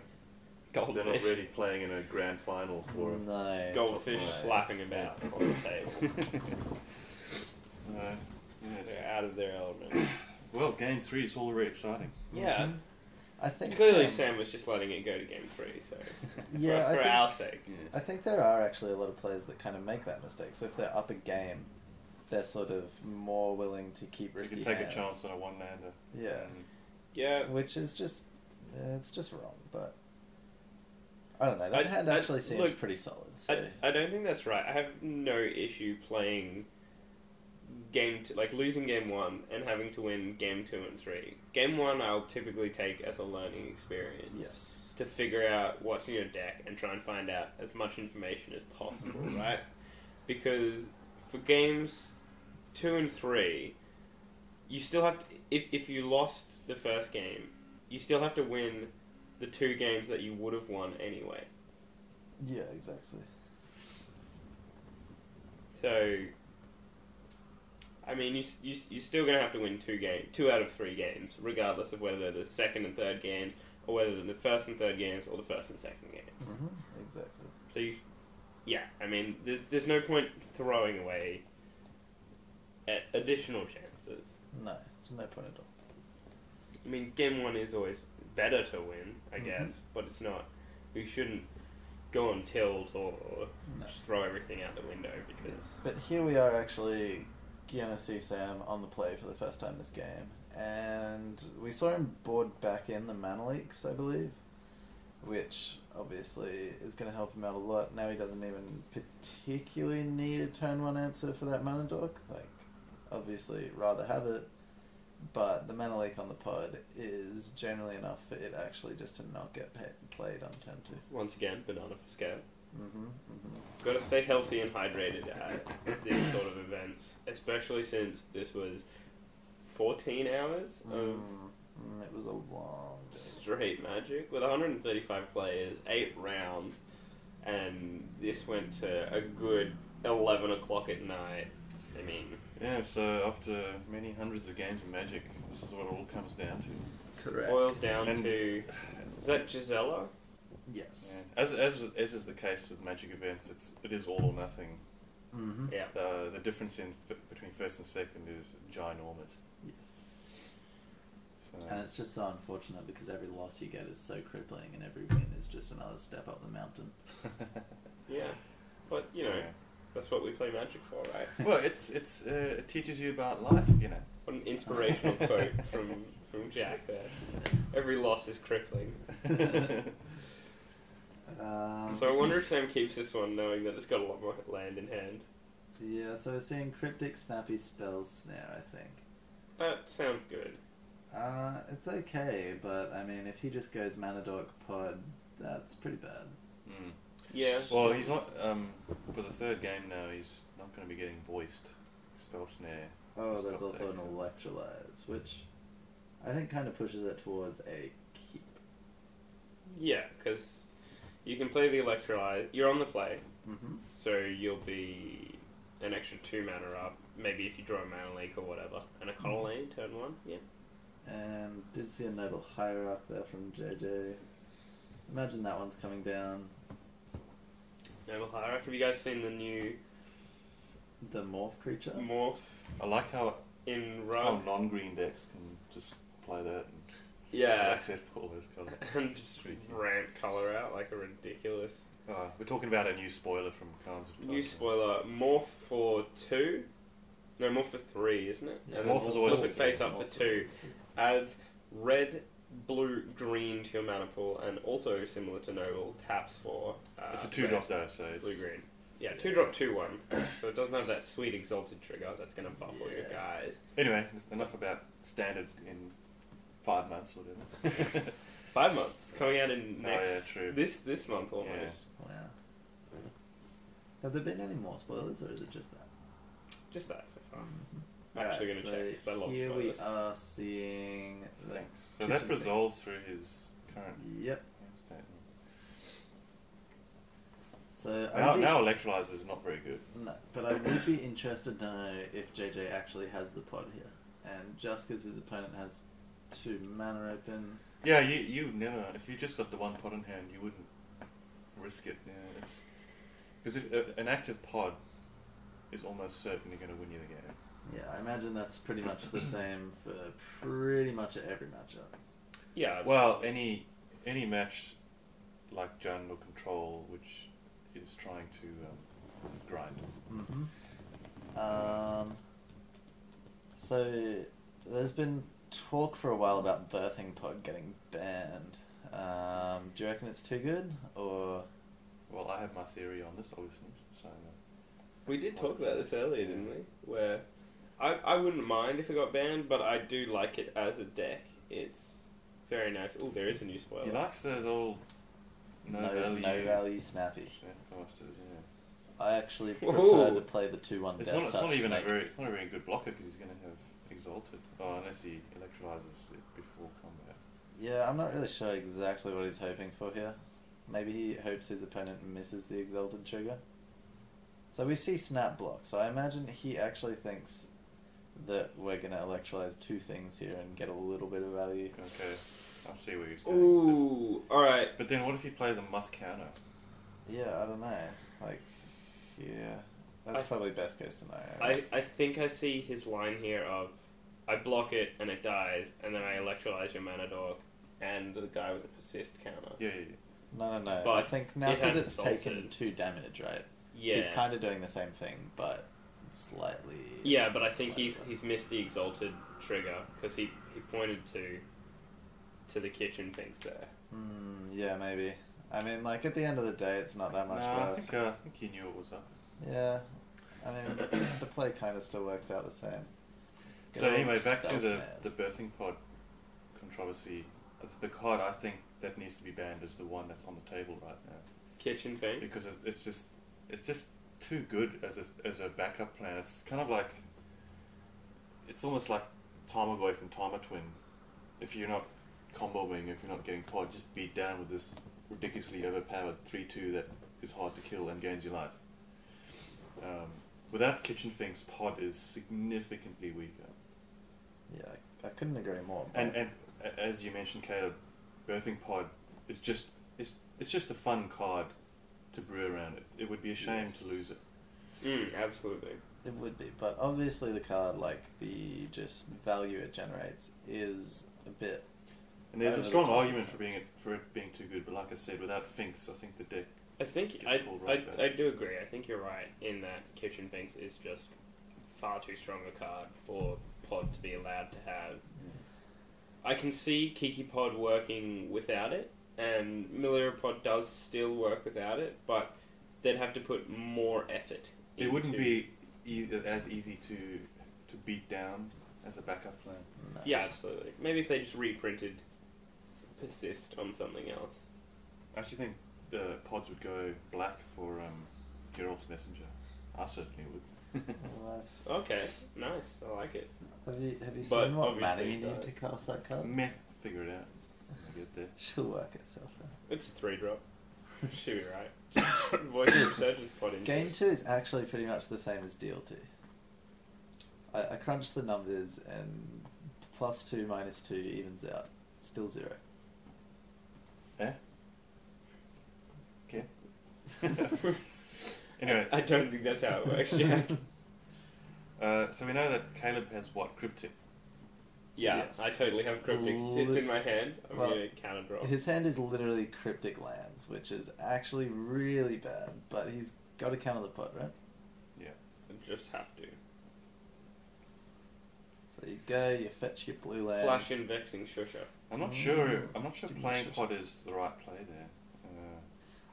[SPEAKER 1] Goldfish.
[SPEAKER 2] they're not really playing in a grand final for
[SPEAKER 3] No.
[SPEAKER 1] Goldfish
[SPEAKER 3] No.
[SPEAKER 1] slapping about on the table.
[SPEAKER 2] So, yes.
[SPEAKER 1] They're out of their element.
[SPEAKER 2] Well, game 3 is already exciting.
[SPEAKER 1] Yeah.
[SPEAKER 3] Mhm. I think
[SPEAKER 1] Clearly Sam was just letting it go to game 3, so...
[SPEAKER 3] Yeah,
[SPEAKER 1] for our sake.
[SPEAKER 2] Yeah.
[SPEAKER 3] I think there are actually a lot of players that kind of make that mistake. So if they're up a game, they're sort of more willing to keep
[SPEAKER 2] You
[SPEAKER 3] risky
[SPEAKER 2] can take
[SPEAKER 3] hands.
[SPEAKER 2] a chance on a one-lander.
[SPEAKER 3] Yeah.
[SPEAKER 1] Yeah.
[SPEAKER 3] Which is just, it's just wrong, but I don't know. That hand actually seems
[SPEAKER 1] look,
[SPEAKER 3] pretty solid. So.
[SPEAKER 1] I don't think that's right. I have no issue playing losing game 1 and having to win game 2 and 3. Game 1 I'll typically take as a learning experience.
[SPEAKER 3] Yes.
[SPEAKER 1] To figure out what's in your deck and try and find out as much information as possible, right? Because for games 2 and 3, you still have to, if you lost the first game, you still have to win the 2 games that you would have won anyway.
[SPEAKER 3] Yeah, exactly.
[SPEAKER 1] So, I mean, you're still going to have to win 2 out of 3 games, regardless of whether they're the second and third games, or whether they're the first and third games, or the first and second games.
[SPEAKER 3] Mm-hmm. Exactly.
[SPEAKER 1] So, I mean, there's no point throwing away additional chances.
[SPEAKER 3] No, it's no point at all.
[SPEAKER 1] I mean, game 1 is always better to win, I
[SPEAKER 3] Mhm.
[SPEAKER 1] guess, but it's not. We shouldn't go on tilt or
[SPEAKER 3] No.
[SPEAKER 1] just throw everything out the window because...
[SPEAKER 3] But here we are actually going to see Sam on the play for the first time this game. And we saw him board back in the mana leaks, I believe, which obviously is going to help him out a lot. Now he doesn't even particularly need a turn 1 answer for that mana dork. Like, obviously, rather have it. But the mana leak on the pod is generally enough for it actually just to not get played on turn 2.
[SPEAKER 1] Once again, banana for scale.
[SPEAKER 3] Mm-hmm, mm-hmm.
[SPEAKER 1] Got to stay healthy and hydrated at these sort of events, especially since this was 14 hours of
[SPEAKER 3] It was a long day.
[SPEAKER 1] straight Magic with 135 players, 8 rounds, and this went to a good 11 o'clock at night. I mean...
[SPEAKER 2] Yeah, so after many hundreds of games of Magic, this is what it all comes down to.
[SPEAKER 3] Correct.
[SPEAKER 1] Boils down
[SPEAKER 2] And-
[SPEAKER 1] to... Is that Gisela?
[SPEAKER 3] Yes.
[SPEAKER 2] Yeah. As is the case with Magic events, it is all or nothing.
[SPEAKER 3] Mm-hmm.
[SPEAKER 1] Yeah.
[SPEAKER 2] The difference between first and second is ginormous.
[SPEAKER 3] Yes.
[SPEAKER 2] So,
[SPEAKER 3] And it's just so unfortunate because every loss you get is so crippling and every win is just another step up the mountain.
[SPEAKER 1] Yeah. But, you know,
[SPEAKER 2] yeah.
[SPEAKER 1] that's what we play Magic for, right?
[SPEAKER 2] Well, it teaches you about life, you know.
[SPEAKER 1] What an inspirational quote from Jack there. Every loss is crippling. So I wonder if Sam keeps this one knowing that it's got a lot more land in hand.
[SPEAKER 3] Yeah, so we're seeing Cryptic Snappy Spells Snare, I think.
[SPEAKER 1] That sounds good.
[SPEAKER 3] It's okay, but I mean, if he just goes Mana Dork Pod, that's pretty bad.
[SPEAKER 2] Mm.
[SPEAKER 1] Yeah.
[SPEAKER 2] Well, he's not, for the third game now, he's not going to be getting voiced. Spell Snare.
[SPEAKER 3] Oh,
[SPEAKER 2] He's
[SPEAKER 3] there's
[SPEAKER 2] got
[SPEAKER 3] also
[SPEAKER 2] that.
[SPEAKER 3] an Electrolyze, which I think kind of pushes it towards a keep.
[SPEAKER 1] Yeah, because You can play the Electrolyze. You're on the play,
[SPEAKER 3] Mm-hmm.
[SPEAKER 1] so you'll be an extra 2 mana up. Maybe if you draw a mana leak or whatever, and a Color Lane turn 1. Yeah.
[SPEAKER 3] And did see a Noble Hierarch there from JJ. Imagine that one's coming down.
[SPEAKER 1] Noble Hierarch. Have you guys seen the new
[SPEAKER 3] The Morph creature?
[SPEAKER 1] morph
[SPEAKER 2] I like how
[SPEAKER 1] in
[SPEAKER 2] how
[SPEAKER 1] Rug?
[SPEAKER 2] non-green decks can just play that and have
[SPEAKER 1] Yeah.
[SPEAKER 2] access to all those colours.
[SPEAKER 1] And just ramp color out like a ridiculous.
[SPEAKER 2] We're talking about a new spoiler from Khans of Tarkir.
[SPEAKER 1] New spoiler. Morph for 2. No, morph for 3, isn't it?
[SPEAKER 3] Yeah,
[SPEAKER 1] And then
[SPEAKER 2] Morph is always
[SPEAKER 1] flip its
[SPEAKER 2] for three.
[SPEAKER 1] face up for 2. Adds red, blue, green to your mana pool, and also similar to Noble, taps for.
[SPEAKER 2] It's a 2-drop though, so it's
[SPEAKER 1] Blue green. Yeah, 2-drop 2-1. So it doesn't have that sweet exalted trigger that's going to buff all your guys.
[SPEAKER 2] Anyway, enough about standard in 5 months or whatever.
[SPEAKER 1] 5 months coming out in next.
[SPEAKER 2] Oh, yeah, true.
[SPEAKER 1] This month almost.
[SPEAKER 2] Yeah.
[SPEAKER 3] Wow. Have there been any more spoilers, or is it just that?
[SPEAKER 1] Just that so far.
[SPEAKER 3] Mm-hmm.
[SPEAKER 1] I'm actually
[SPEAKER 3] Alright,
[SPEAKER 1] going to check because I love
[SPEAKER 3] here we
[SPEAKER 1] spoilers.
[SPEAKER 3] are seeing the
[SPEAKER 2] Thanks. So
[SPEAKER 3] kitchen
[SPEAKER 2] that resolves through his current
[SPEAKER 3] Yep.
[SPEAKER 2] state.
[SPEAKER 3] So
[SPEAKER 2] Now Electrolyzer is not very good.
[SPEAKER 3] No, but I would be interested to know if JJ actually has the pod here, and just because his opponent has 2 mana open.
[SPEAKER 2] Yeah, you never. If you just got the 1 pod in hand, you wouldn't risk it. Yeah, it's because if an active pod is almost certainly going to win you the game.
[SPEAKER 3] Yeah, I imagine that's pretty much the same for pretty much every matchup.
[SPEAKER 1] Yeah.
[SPEAKER 2] Well, any match like Jungle Control, which is trying to grind.
[SPEAKER 3] Mm-hmm. So there's been talk for a while about Birthing Pod getting banned. Do you reckon it's too good, or?
[SPEAKER 2] Well, I have my theory on this, obviously. So
[SPEAKER 1] We did talk about this earlier, didn't we? Where I wouldn't mind if it got banned, but I do like it as a deck. It's very nice. Oh, there is a new spoiler.
[SPEAKER 2] he likes those old no
[SPEAKER 3] value snappy.
[SPEAKER 2] Snapcasters, yeah.
[SPEAKER 3] I actually
[SPEAKER 1] Whoa.
[SPEAKER 3] prefer to play the 2/1
[SPEAKER 2] It's
[SPEAKER 3] Death
[SPEAKER 2] not
[SPEAKER 3] Touch
[SPEAKER 2] even
[SPEAKER 3] snake.
[SPEAKER 2] it's not a very good blocker because he's going to have Exalted. Oh, unless he electrolyzes it before combat.
[SPEAKER 3] Yeah, I'm not really sure exactly what he's hoping for here. Maybe he hopes his opponent misses the Exalted trigger. So we see Snap Block, so I imagine he actually thinks that we're going to electrolyze 2 things here and get a little bit of value.
[SPEAKER 2] Okay, I see where he's going.
[SPEAKER 1] Ooh, alright.
[SPEAKER 2] But then what if he plays a must counter?
[SPEAKER 3] Yeah, I don't know. Like, yeah, that's probably best case scenario.
[SPEAKER 1] I think I see his line here of I block it and it dies, and then I electrolyze your mana dog and the guy with the persist counter.
[SPEAKER 2] Yeah.
[SPEAKER 3] No.
[SPEAKER 1] But
[SPEAKER 3] I think now
[SPEAKER 1] it
[SPEAKER 3] because
[SPEAKER 1] has
[SPEAKER 3] it's
[SPEAKER 1] Exalted.
[SPEAKER 3] taken 2 damage, right?
[SPEAKER 1] Yeah.
[SPEAKER 3] He's kind of doing the same thing, but slightly.
[SPEAKER 1] Yeah, but I think
[SPEAKER 3] slightly
[SPEAKER 1] he's missed the Exalted trigger because he pointed to the kitchen things there.
[SPEAKER 3] Yeah, maybe. I mean, like, at the end of the day, it's not that much
[SPEAKER 2] I
[SPEAKER 3] worse.
[SPEAKER 2] think he knew it was up.
[SPEAKER 3] Yeah. I mean, the play kind of still works out the same. Good
[SPEAKER 2] So
[SPEAKER 3] old
[SPEAKER 2] anyway, back
[SPEAKER 3] spell
[SPEAKER 2] to the
[SPEAKER 3] snares.
[SPEAKER 2] birthing pod controversy. The card I think that needs to be banned is the one that's on the table right now
[SPEAKER 1] Kitchen thing?
[SPEAKER 2] because it's just too good as a backup plan. It's kind of like it's almost like Tarmogoy from Timer Twin. If you're not comboing, if you're not getting pod, just beat down with this ridiculously overpowered 3/2 that is hard to kill and gains your life. Without Kitchen Finks, pod is significantly weaker.
[SPEAKER 3] Yeah, I couldn't agree more.
[SPEAKER 2] And as you mentioned, Caleb, Birthing Pod is just it's just a fun card to brew around it. It would be a shame to lose it.
[SPEAKER 1] Absolutely.
[SPEAKER 3] It would be, but obviously the card, like, the just value it generates is a bit.
[SPEAKER 2] And there's
[SPEAKER 3] over
[SPEAKER 2] a
[SPEAKER 3] the
[SPEAKER 2] strong
[SPEAKER 3] top.
[SPEAKER 2] argument for it being too good. But like I said, without Finks, I think the deck.
[SPEAKER 1] I think
[SPEAKER 2] Gets pulled right back.
[SPEAKER 1] I do agree. I think you're right in that Kitchen Finks is just far too strong a card for Pod to be allowed to have. I can see Kiki Pod working without it, and Millia Pod does still work without it, but they'd have to put more effort.
[SPEAKER 2] It wouldn't
[SPEAKER 1] into-
[SPEAKER 2] be as easy to beat down as a backup plan.
[SPEAKER 3] No.
[SPEAKER 1] Yeah, absolutely. Maybe if they just reprinted Persist on something else.
[SPEAKER 2] I actually think the pods would go black for Geralt's Messenger. I certainly would.
[SPEAKER 3] Alright.
[SPEAKER 1] Okay, nice. I like it.
[SPEAKER 3] Have you
[SPEAKER 1] But
[SPEAKER 3] seen what mana
[SPEAKER 1] obviously
[SPEAKER 3] you
[SPEAKER 1] it
[SPEAKER 3] need
[SPEAKER 1] does.
[SPEAKER 3] to cast that card?
[SPEAKER 2] Meh, figure it out. Once I get there.
[SPEAKER 3] She'll work itself out.
[SPEAKER 1] It's a 3-drop. Should be right. Just voice resurgence pod in.
[SPEAKER 3] Game 2 is actually pretty much the same as DLT. I crunched the numbers and +2 -2 evens out. Still 0.
[SPEAKER 2] Eh? Okay. Anyway.
[SPEAKER 1] I don't think that's how it works, Jack.
[SPEAKER 2] So we know that Caleb has what? Cryptic.
[SPEAKER 1] Yeah,
[SPEAKER 3] Yes.
[SPEAKER 1] I totally have cryptic. It's in my hand. I'm
[SPEAKER 3] Well,
[SPEAKER 1] going to counter draw.
[SPEAKER 3] His hand is literally Cryptic Lands, which is actually really bad, but he's got to counter the pot, right?
[SPEAKER 2] Yeah.
[SPEAKER 1] I just have to.
[SPEAKER 3] So you go, you fetch your blue land.
[SPEAKER 1] Flash in Vexing Shusha.
[SPEAKER 2] I'm not sure. I'm not sure
[SPEAKER 3] Give me
[SPEAKER 2] playing
[SPEAKER 3] a
[SPEAKER 2] pod is the right play there.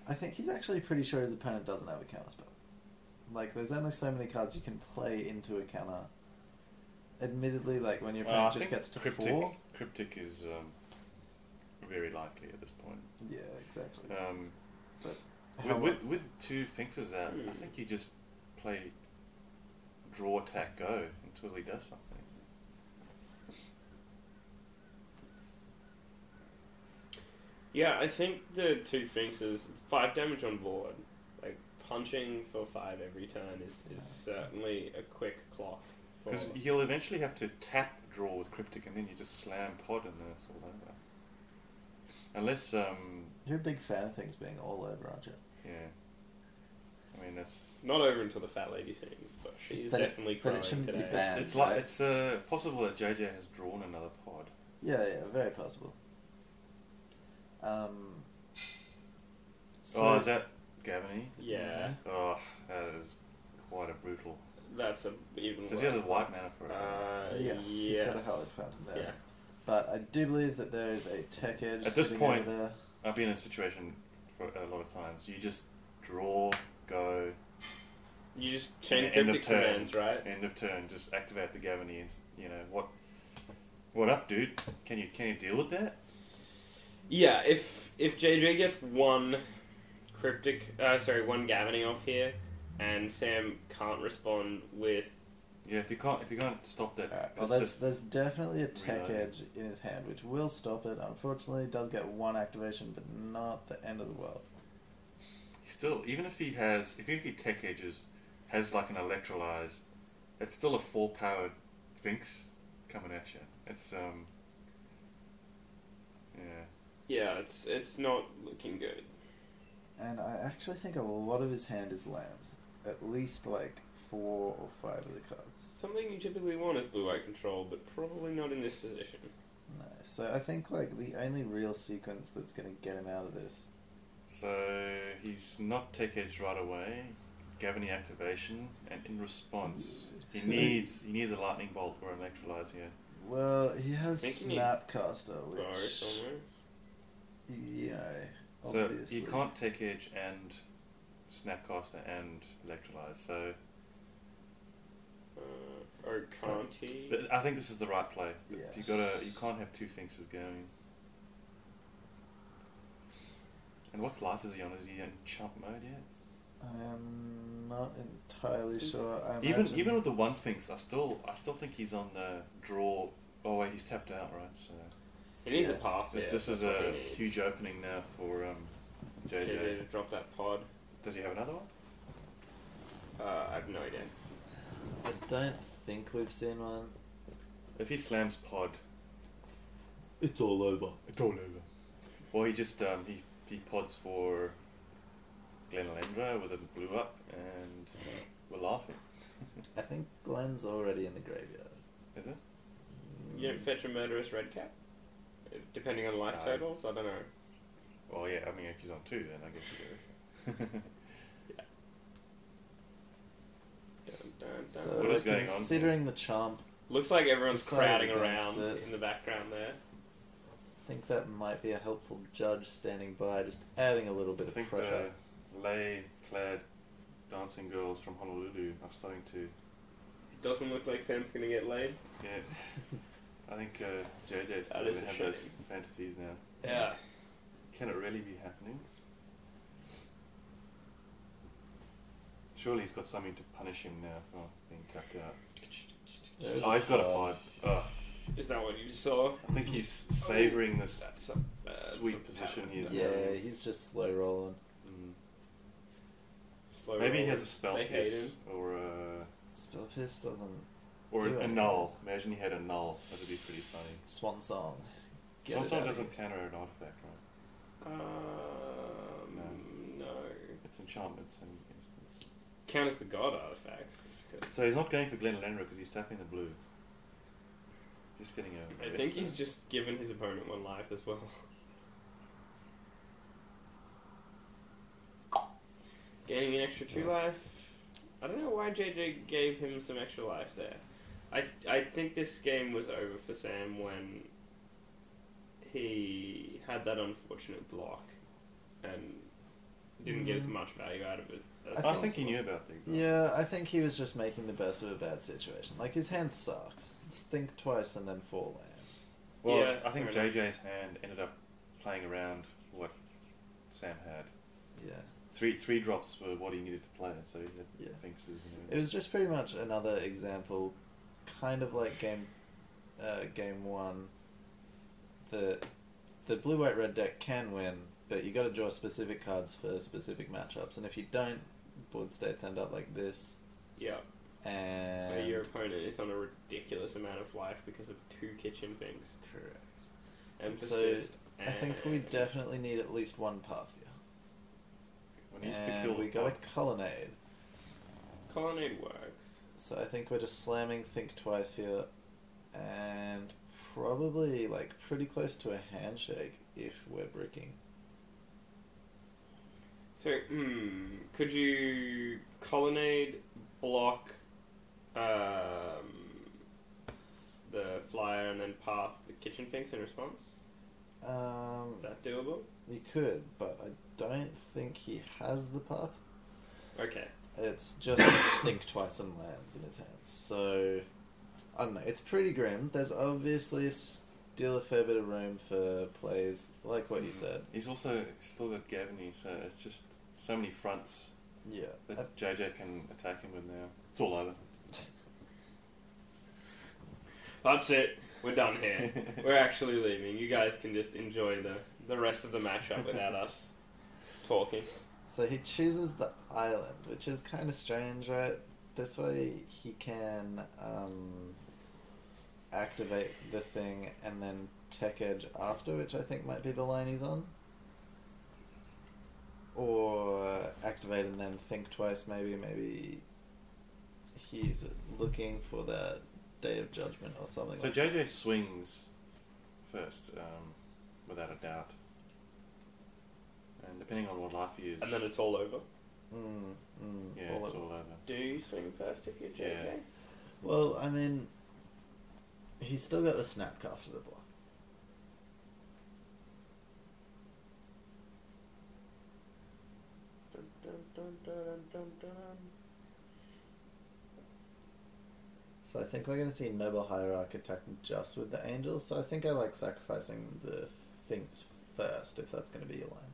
[SPEAKER 3] I think he's actually pretty sure his opponent doesn't have a counterspell. Like, there's only so many cards you can play into a counter. Admittedly, like, when your
[SPEAKER 2] I
[SPEAKER 3] opponent just
[SPEAKER 2] think
[SPEAKER 3] gets to
[SPEAKER 2] cryptic,
[SPEAKER 3] 4...
[SPEAKER 2] Cryptic is very likely at this point.
[SPEAKER 3] Yeah, exactly. But
[SPEAKER 2] With 2 Finxes out, I think you just play draw, attack, go until he does something.
[SPEAKER 1] Yeah, I think the 2 Finxes, 5 damage on board. Like, punching for 5 every turn is certainly a quick clock.
[SPEAKER 2] Because he'll eventually have to tap draw with Cryptic and then you just slam pod and then it's all over. Unless,
[SPEAKER 3] You're a big fan of things being all over, aren't you?
[SPEAKER 2] yeah. I mean, that's...
[SPEAKER 1] Not over until the fat lady sings, but she's definitely crying
[SPEAKER 3] shouldn't be
[SPEAKER 1] today.
[SPEAKER 3] bad.
[SPEAKER 2] It's like it's possible that JJ has drawn another pod.
[SPEAKER 3] Yeah, very possible.
[SPEAKER 2] Oh, is that Gavany?
[SPEAKER 1] Yeah,
[SPEAKER 2] Oh, that is quite a brutal...
[SPEAKER 1] that's a even
[SPEAKER 2] Does he have the
[SPEAKER 1] worse
[SPEAKER 2] white mana for it?
[SPEAKER 3] Yes, he's got a Hallowed Fountain there.
[SPEAKER 1] Yeah.
[SPEAKER 3] But I do believe that there is a tech edge
[SPEAKER 2] At this
[SPEAKER 3] sitting
[SPEAKER 2] point,
[SPEAKER 3] over there.
[SPEAKER 2] I've been in a situation for a lot of times. You just draw, go,
[SPEAKER 1] You just change
[SPEAKER 2] end of
[SPEAKER 1] cryptic
[SPEAKER 2] turn,
[SPEAKER 1] commands, right?
[SPEAKER 2] end of turn, just activate the Gavany and, you know, what up, dude? Can you deal with that?
[SPEAKER 1] Yeah, if JJ gets one one Gavany off here, and Sam can't respond with...
[SPEAKER 2] Yeah, if you can't stop that.
[SPEAKER 3] Alright, well, there's definitely a tech edge in his hand, which will stop it. Unfortunately, it does get 1 activation, but not the end of the world.
[SPEAKER 2] Still, even if he tech edges, has like an Electrolyze, it's still a 4-powered Finks coming at you. It's
[SPEAKER 1] Yeah, it's not looking good.
[SPEAKER 3] And I actually think a lot of his hand is lands. At least like 4 or 5 of the cards.
[SPEAKER 1] Something you typically want is blue-white control, but probably not in this position.
[SPEAKER 3] No, so I think like the only real sequence that's going to get him out of this.
[SPEAKER 2] So he's not tech edged right away. Gavany activation, and in response, he needs a lightning bolt or an Electrolyze here.
[SPEAKER 3] Well, he has
[SPEAKER 1] I think he
[SPEAKER 3] Snapcaster,
[SPEAKER 1] Sorry,
[SPEAKER 3] which
[SPEAKER 1] somewhere.
[SPEAKER 3] you know,
[SPEAKER 2] So
[SPEAKER 3] obviously.
[SPEAKER 2] you can't tech edge and Snapcaster and Electrolyze. So
[SPEAKER 1] Or can't he?
[SPEAKER 2] but I think this is the right play.
[SPEAKER 3] Yes.
[SPEAKER 2] You can't have 2 Finxes going. And what's life is he on? Is he in chump mode yet?
[SPEAKER 3] I'm not entirely sure.
[SPEAKER 2] Even with the 1 Finks, I still think he's on the draw. Oh wait, he's tapped out, right? So
[SPEAKER 1] He needs a path.
[SPEAKER 2] this is a huge opening now for JJ.
[SPEAKER 1] JJ to drop that pod.
[SPEAKER 2] Does he have another one?
[SPEAKER 1] I have no idea.
[SPEAKER 3] I don't think we've seen one.
[SPEAKER 2] If he slams pod,
[SPEAKER 3] It's all over.
[SPEAKER 2] it's all over. Well, he just he pods for Glenalendra with a blue up, and we're laughing.
[SPEAKER 3] I think Glenn's already in the graveyard.
[SPEAKER 2] Is it?
[SPEAKER 1] You don't fetch a murderous red cap? Depending on life
[SPEAKER 2] No.
[SPEAKER 1] totals? I don't know.
[SPEAKER 2] Well, yeah. I mean, if he's on 2, then I guess you do.
[SPEAKER 1] Yeah. Dun, dun, dun.
[SPEAKER 3] So
[SPEAKER 2] What is going on?
[SPEAKER 3] considering the chomp,
[SPEAKER 1] Looks like everyone's
[SPEAKER 3] Decided
[SPEAKER 1] crowding
[SPEAKER 3] against
[SPEAKER 1] around
[SPEAKER 3] it.
[SPEAKER 1] in the background there.
[SPEAKER 3] I think that might be a helpful judge standing by, just adding a little bit
[SPEAKER 2] I
[SPEAKER 3] of
[SPEAKER 2] think
[SPEAKER 3] pressure.
[SPEAKER 2] the lay-clad dancing girls from Honolulu are starting to.
[SPEAKER 1] It doesn't look like Sam's gonna get laid.
[SPEAKER 2] Yeah. I think JJ's
[SPEAKER 1] That
[SPEAKER 2] starting
[SPEAKER 1] is
[SPEAKER 2] to
[SPEAKER 1] a
[SPEAKER 2] have those
[SPEAKER 1] shame.
[SPEAKER 2] fantasies now.
[SPEAKER 1] Yeah.
[SPEAKER 2] Can it really be happening? Surely he's got something to punish him now for being tapped out.
[SPEAKER 3] There's
[SPEAKER 2] Oh, he's got a
[SPEAKER 3] pod.
[SPEAKER 2] pod. Oh,
[SPEAKER 1] Is that what you just saw?
[SPEAKER 2] I think he's savouring this
[SPEAKER 1] That's a
[SPEAKER 2] sweet position he's
[SPEAKER 3] Yeah,
[SPEAKER 2] in.
[SPEAKER 3] he's just slow rolling.
[SPEAKER 1] slow
[SPEAKER 2] Maybe he
[SPEAKER 1] roll.
[SPEAKER 2] has a spell
[SPEAKER 1] They hate
[SPEAKER 2] pierce
[SPEAKER 1] him.
[SPEAKER 3] Spell Pierce doesn't.
[SPEAKER 2] or
[SPEAKER 3] Do
[SPEAKER 2] a
[SPEAKER 3] anything.
[SPEAKER 2] null. Imagine he had a null. That would be pretty funny.
[SPEAKER 3] Swan Song. Get
[SPEAKER 2] Swan
[SPEAKER 3] it
[SPEAKER 2] Song
[SPEAKER 3] out of
[SPEAKER 2] doesn't
[SPEAKER 3] here.
[SPEAKER 2] counter an artifact, right?
[SPEAKER 1] No.
[SPEAKER 2] It's enchantments and instants.
[SPEAKER 1] Counters the god artifact.
[SPEAKER 2] So he's not going for Glen Landra because he's tapping the blue. Just getting a.
[SPEAKER 1] I think he's just given his opponent 1 life as well. Gaining an extra 2 life. I don't know why JJ gave him some extra life there. I think this game was over for Sam when he had that unfortunate block and didn't get as much value out of it. As
[SPEAKER 2] I think he knew about things.
[SPEAKER 3] Yeah, I think he was just making the best of a bad situation. Like, his hand sucks. Think twice and then 4 lands.
[SPEAKER 2] Well,
[SPEAKER 1] Yeah,
[SPEAKER 2] I think
[SPEAKER 1] fair enough.
[SPEAKER 2] JJ's hand ended up playing around what Sam had.
[SPEAKER 3] Yeah.
[SPEAKER 2] Three drops were what he needed to play, so he had
[SPEAKER 3] Yeah.
[SPEAKER 2] Finxes and
[SPEAKER 3] It
[SPEAKER 2] everything.
[SPEAKER 3] was just pretty much another example, kind of like game 1. The blue-white-red deck can win, but you got to draw specific cards for specific matchups, and if you don't, board states end up like this.
[SPEAKER 1] Yeah.
[SPEAKER 3] And
[SPEAKER 1] Where your opponent is on a ridiculous amount of life because of 2 kitchen things.
[SPEAKER 3] correct.
[SPEAKER 1] And
[SPEAKER 3] So,
[SPEAKER 1] persist.
[SPEAKER 3] I think we
[SPEAKER 1] and-
[SPEAKER 3] definitely need at least 1 path here.
[SPEAKER 2] One needs to
[SPEAKER 3] And
[SPEAKER 2] kill
[SPEAKER 3] we
[SPEAKER 2] the
[SPEAKER 3] got a
[SPEAKER 2] pop.
[SPEAKER 3] colonnade.
[SPEAKER 1] Colonnade works.
[SPEAKER 3] So I think we're just slamming Think Twice here, and probably like pretty close to a handshake if we're bricking.
[SPEAKER 1] So, could you colonnade, block the flyer, and then path the kitchen finks in response? Is that doable?
[SPEAKER 3] You could, but I don't think he has the path.
[SPEAKER 1] Okay.
[SPEAKER 3] It's just Think Twice and lands in his hands. So, I don't know. It's pretty grim. There's obviously still a fair bit of room for plays, like what you said.
[SPEAKER 2] He's also still got Gavany, so it's just so many fronts
[SPEAKER 3] Yeah.
[SPEAKER 2] that JJ can attack him with now. It's all over.
[SPEAKER 1] That's it. We're done here. We're actually leaving. You guys can just enjoy the rest of the matchup without us talking.
[SPEAKER 3] So he chooses the island, which is kind of strange, right? This way he can activate the thing and then tech edge after, which I think might be the line he's on. Or activate and then think twice, maybe he's looking for that Day of Judgment or something.
[SPEAKER 2] So
[SPEAKER 3] like
[SPEAKER 2] JJ swings first, without a doubt. And depending on what life he is...
[SPEAKER 1] And then it's all over.
[SPEAKER 2] yeah, it's all over.
[SPEAKER 1] Do you swing first if you're JJ?
[SPEAKER 2] Yeah.
[SPEAKER 3] Well, I mean, he's still got the Snapcaster to block.
[SPEAKER 1] Dun, dun, dun, dun, dun, dun.
[SPEAKER 3] So I think we're going to see Noble Hierarch attacking just with the Angels, so I think I like sacrificing the Finks first, if that's going to be your line.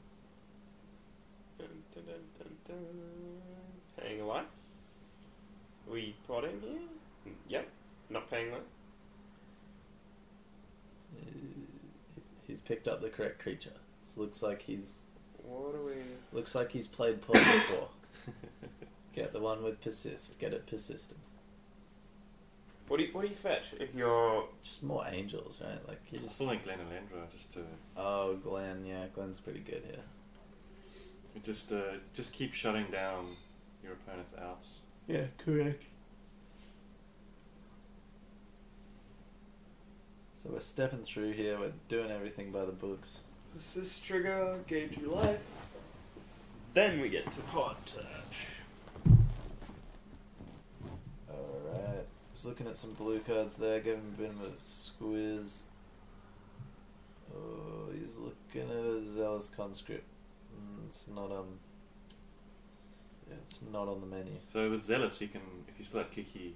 [SPEAKER 1] Dun, dun, dun, dun, dun. Paying a life? We plotting here? Yep. Not paying life.
[SPEAKER 3] He's picked up the correct creature. So looks like he's played Paul before. Get the one with persist. Get it persistent.
[SPEAKER 1] What do you fetch if you're...
[SPEAKER 3] Just more Angels, right? Like you
[SPEAKER 2] I
[SPEAKER 3] just.
[SPEAKER 2] still think Glen and Landra just to...
[SPEAKER 3] Oh, Glenn. Yeah, Glenn's pretty good here.
[SPEAKER 2] Just keep shutting down your opponent's outs.
[SPEAKER 3] Yeah, correct. So we're stepping through here. We're doing everything by the books.
[SPEAKER 1] This is trigger, gauge your life. Then we get to pod touch.
[SPEAKER 3] Alright. Just looking at some blue cards there, giving him a bit of a squiz. Oh, he's looking at a Zealous Conscript. It's not it's not on the menu.
[SPEAKER 2] So with Zealous, he can, if he still had Kiki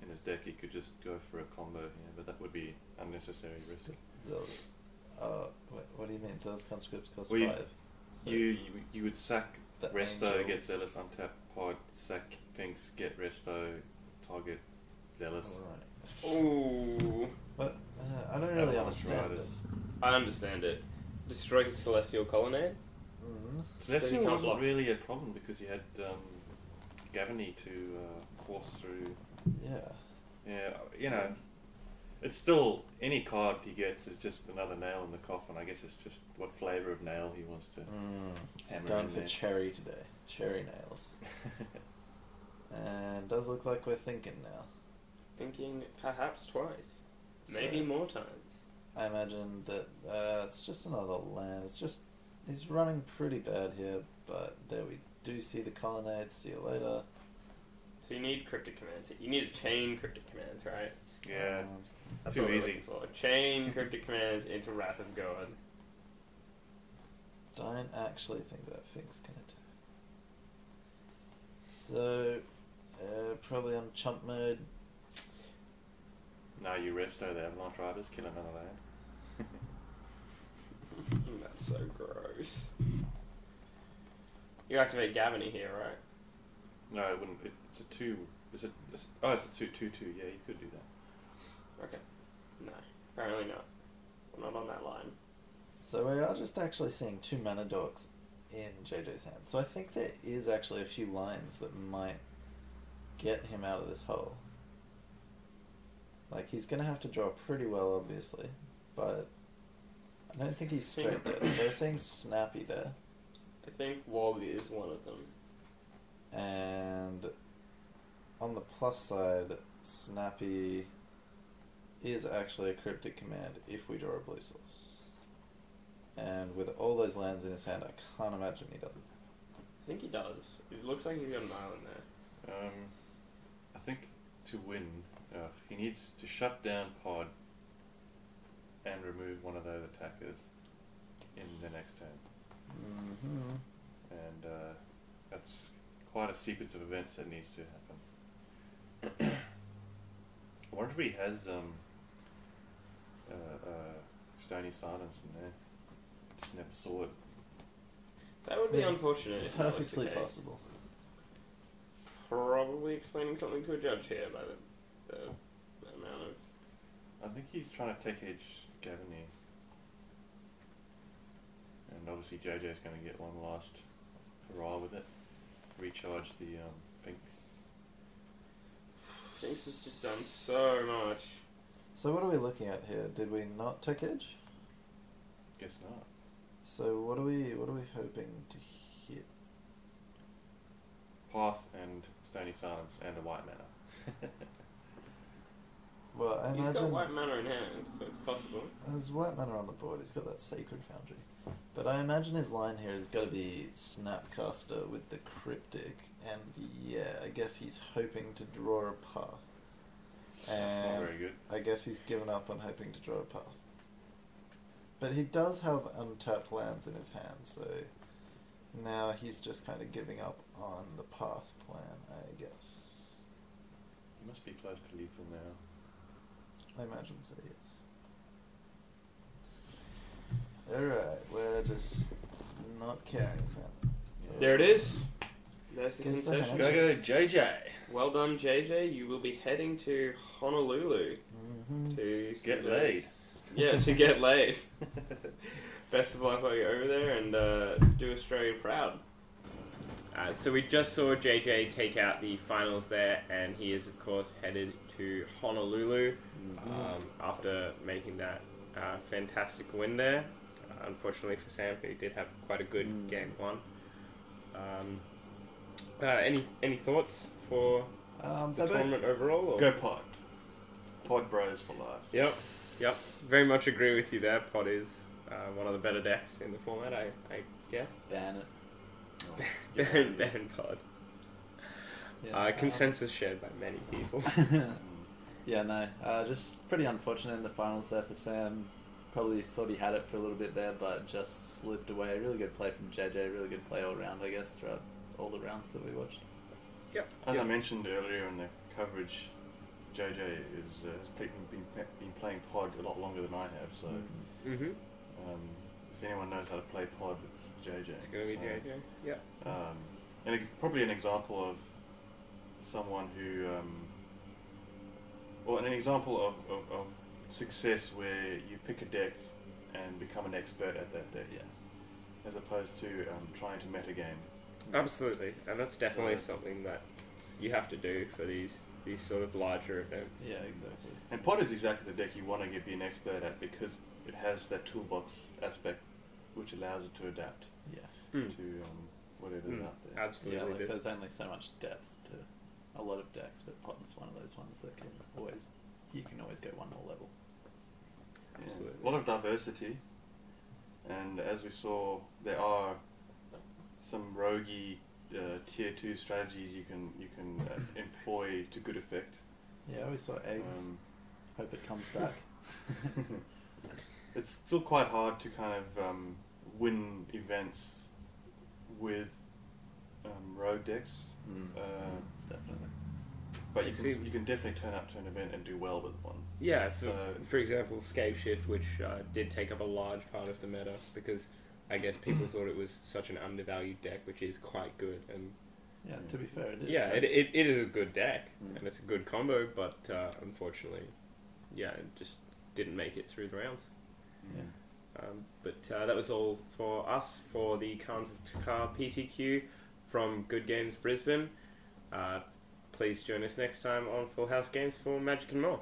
[SPEAKER 2] in his deck, he could just go for a combo here, but that would be unnecessary risk.
[SPEAKER 3] Zealous. What do you mean? Zealous Conscripts cost
[SPEAKER 2] Well,
[SPEAKER 3] 5. So
[SPEAKER 2] You would sack
[SPEAKER 3] the
[SPEAKER 2] Resto,
[SPEAKER 3] Angel-
[SPEAKER 2] get Zealous, untap pod, sack Finks, get Resto, target Zealous.
[SPEAKER 3] Alright.
[SPEAKER 1] Ooh.
[SPEAKER 3] But I don't
[SPEAKER 2] It's
[SPEAKER 3] really
[SPEAKER 2] Avalanche
[SPEAKER 3] understand
[SPEAKER 2] Riders.
[SPEAKER 3] this.
[SPEAKER 1] I understand it. Destroy Celestial Colonnade.
[SPEAKER 3] Mm.
[SPEAKER 2] Celestial
[SPEAKER 1] can't
[SPEAKER 2] wasn't
[SPEAKER 1] block.
[SPEAKER 2] really a problem because he had Gavany to force through.
[SPEAKER 3] Yeah.
[SPEAKER 2] Yeah, you know, it's still, any card he gets is just another nail in the coffin. I guess it's just what flavour of nail he wants to
[SPEAKER 3] He's
[SPEAKER 2] hammer
[SPEAKER 3] going
[SPEAKER 2] in
[SPEAKER 3] for
[SPEAKER 2] there.
[SPEAKER 3] cherry today. Cherry nails. And does look like we're thinking now.
[SPEAKER 1] Thinking perhaps twice.
[SPEAKER 3] So,
[SPEAKER 1] Maybe more times.
[SPEAKER 3] I imagine that it's just another land. It's just, he's running pretty bad here, but there we do see the colonnade. See you later.
[SPEAKER 1] So you need cryptic commands. You need to chain cryptic commands, right?
[SPEAKER 2] Yeah,
[SPEAKER 1] That's
[SPEAKER 2] too
[SPEAKER 1] what we're
[SPEAKER 2] easy.
[SPEAKER 1] looking for. Chain cryptic commands into Wrath of God.
[SPEAKER 3] Don't actually think that thing's gonna do. So, probably on chump mode.
[SPEAKER 2] No, you resto the Avalanche Riders, kill another land.
[SPEAKER 1] That's so gross. You activate Gavany here, right?
[SPEAKER 2] No, it wouldn't. It's a 2. It's a 2/2. Yeah, you could do that.
[SPEAKER 1] Okay. No, apparently not. We're not on that line.
[SPEAKER 3] So we are just actually seeing 2 mana dorks in JJ's hand. So I think there is actually a few lines that might get him out of this hole. Like, he's going to have to draw pretty well, obviously, but I don't think he's straight dead. So we're seeing Snappy there.
[SPEAKER 1] I think Wog is one of them.
[SPEAKER 3] And on the plus side, Snappy is actually a cryptic command if we draw a blue source. And with all those lands in his hand, I can't imagine he doesn't.
[SPEAKER 1] I think he does. It looks like he's got an island there.
[SPEAKER 2] I think to win, he needs to shut down Pod and remove one of those attackers in the next turn.
[SPEAKER 3] Mm-hmm.
[SPEAKER 2] And that's quite a sequence of events that needs to happen. I wonder if he has Stony Silence in there. Just never saw it.
[SPEAKER 1] That would be
[SPEAKER 3] Yeah.
[SPEAKER 1] unfortunate if that was the
[SPEAKER 3] Perfectly
[SPEAKER 1] case.
[SPEAKER 3] possible.
[SPEAKER 1] Probably explaining something to a judge here by the amount of...
[SPEAKER 2] I think he's trying to take edge Gavany. And obviously JJ's going to get one last hurrah with it. Recharge the Finks.
[SPEAKER 1] Sphinx has just done so much.
[SPEAKER 3] So what are we looking at here? Did we not take edge?
[SPEAKER 2] Guess not.
[SPEAKER 3] So what are we hoping to hit?
[SPEAKER 2] Path and Stony Silence and a white mana.
[SPEAKER 3] Well, I
[SPEAKER 1] He's
[SPEAKER 3] imagine
[SPEAKER 1] got white mana in hand, so it's possible.
[SPEAKER 3] there's white mana on the board. He's got that Sacred Foundry. But I imagine his line here has got to be Snapcaster with the Cryptic, and yeah, I guess he's hoping to draw a path.
[SPEAKER 2] That's not
[SPEAKER 3] And
[SPEAKER 2] very good.
[SPEAKER 3] I guess he's given up on hoping to draw a path. But he does have untapped lands in his hand, so now he's just kind of giving up on the path plan, I guess.
[SPEAKER 2] He must be close to lethal now.
[SPEAKER 3] I imagine so, yes. Alright, we're just not caring apparently.
[SPEAKER 2] Yeah.
[SPEAKER 1] There it is. There's the
[SPEAKER 3] Gives the
[SPEAKER 1] concession.
[SPEAKER 3] handshake.
[SPEAKER 2] Go JJ!
[SPEAKER 1] Well done, JJ. You will be heading to Honolulu
[SPEAKER 3] Mm-hmm.
[SPEAKER 1] to
[SPEAKER 2] Get
[SPEAKER 1] see
[SPEAKER 2] laid.
[SPEAKER 1] Yeah, to get laid. Best of luck while you're over there, and do Australia proud. So we just saw JJ take out the finals there, and he is of course headed to Honolulu after making that fantastic win there. Unfortunately for Sam, who did have quite a good game one. Any thoughts for the tournament overall? Or?
[SPEAKER 2] Go Pod. Pod Bros for life.
[SPEAKER 1] Yep. Very much agree with you there. Pod is one of the better decks in the format, I guess.
[SPEAKER 3] Ban it.
[SPEAKER 1] Ban Pod.
[SPEAKER 3] Yeah,
[SPEAKER 1] Consensus shared by many people.
[SPEAKER 3] Yeah, no. Just pretty unfortunate in the finals there for Sam. Probably thought he had it for a little bit there, but just slipped away. Really good play from JJ. Really good play all round, I guess, throughout all the rounds that we watched.
[SPEAKER 1] Yep.
[SPEAKER 2] As I mentioned earlier in the coverage, JJ has been playing Pod a lot longer than I have, so
[SPEAKER 1] Mm-hmm.
[SPEAKER 2] if anyone knows how to play Pod, it's JJ.
[SPEAKER 1] It's going to be
[SPEAKER 2] So,
[SPEAKER 1] JJ. Yep.
[SPEAKER 2] probably an example of someone who, an example of success where you pick a deck and become an expert at that deck.
[SPEAKER 3] Yes.
[SPEAKER 2] As opposed to trying to metagame.
[SPEAKER 1] Absolutely. And that's definitely something that you have to do for these sort of larger events.
[SPEAKER 3] Yeah, exactly.
[SPEAKER 2] And Pod is exactly the deck you want to be an expert at because it has that toolbox aspect which allows it to adapt
[SPEAKER 3] Yeah.
[SPEAKER 2] to whatever's out there.
[SPEAKER 1] Absolutely.
[SPEAKER 3] Yeah, like
[SPEAKER 1] This-
[SPEAKER 3] there's only so much depth to a lot of decks, but Potten's one of those ones that you can always go one more level.
[SPEAKER 2] Yeah.
[SPEAKER 1] Absolutely.
[SPEAKER 2] A lot of diversity, and as we saw, there are some roguey tier 2 strategies you can employ to good effect.
[SPEAKER 3] Yeah, I always saw eggs. Hope it comes back.
[SPEAKER 2] It's still quite hard to kind of win events with rogue decks,
[SPEAKER 3] Definitely.
[SPEAKER 2] but
[SPEAKER 1] I see.
[SPEAKER 2] you can definitely turn up to an event and do well with one.
[SPEAKER 1] Yeah,
[SPEAKER 2] So-
[SPEAKER 1] for example, Scape Shift, which did take up a large part of the meta because I guess people thought it was such an undervalued deck, which is quite good. And
[SPEAKER 3] Yeah, to be fair, it is.
[SPEAKER 1] yeah,
[SPEAKER 3] right?
[SPEAKER 1] it is a good deck,
[SPEAKER 2] Mm.
[SPEAKER 1] and it's a good combo, but unfortunately, yeah, it just didn't make it through the rounds.
[SPEAKER 3] Yeah.
[SPEAKER 1] But that was all for us for the Khans of Tarkir PTQ from Good Games Brisbane. Please join us next time on Full House Games for Magic and more.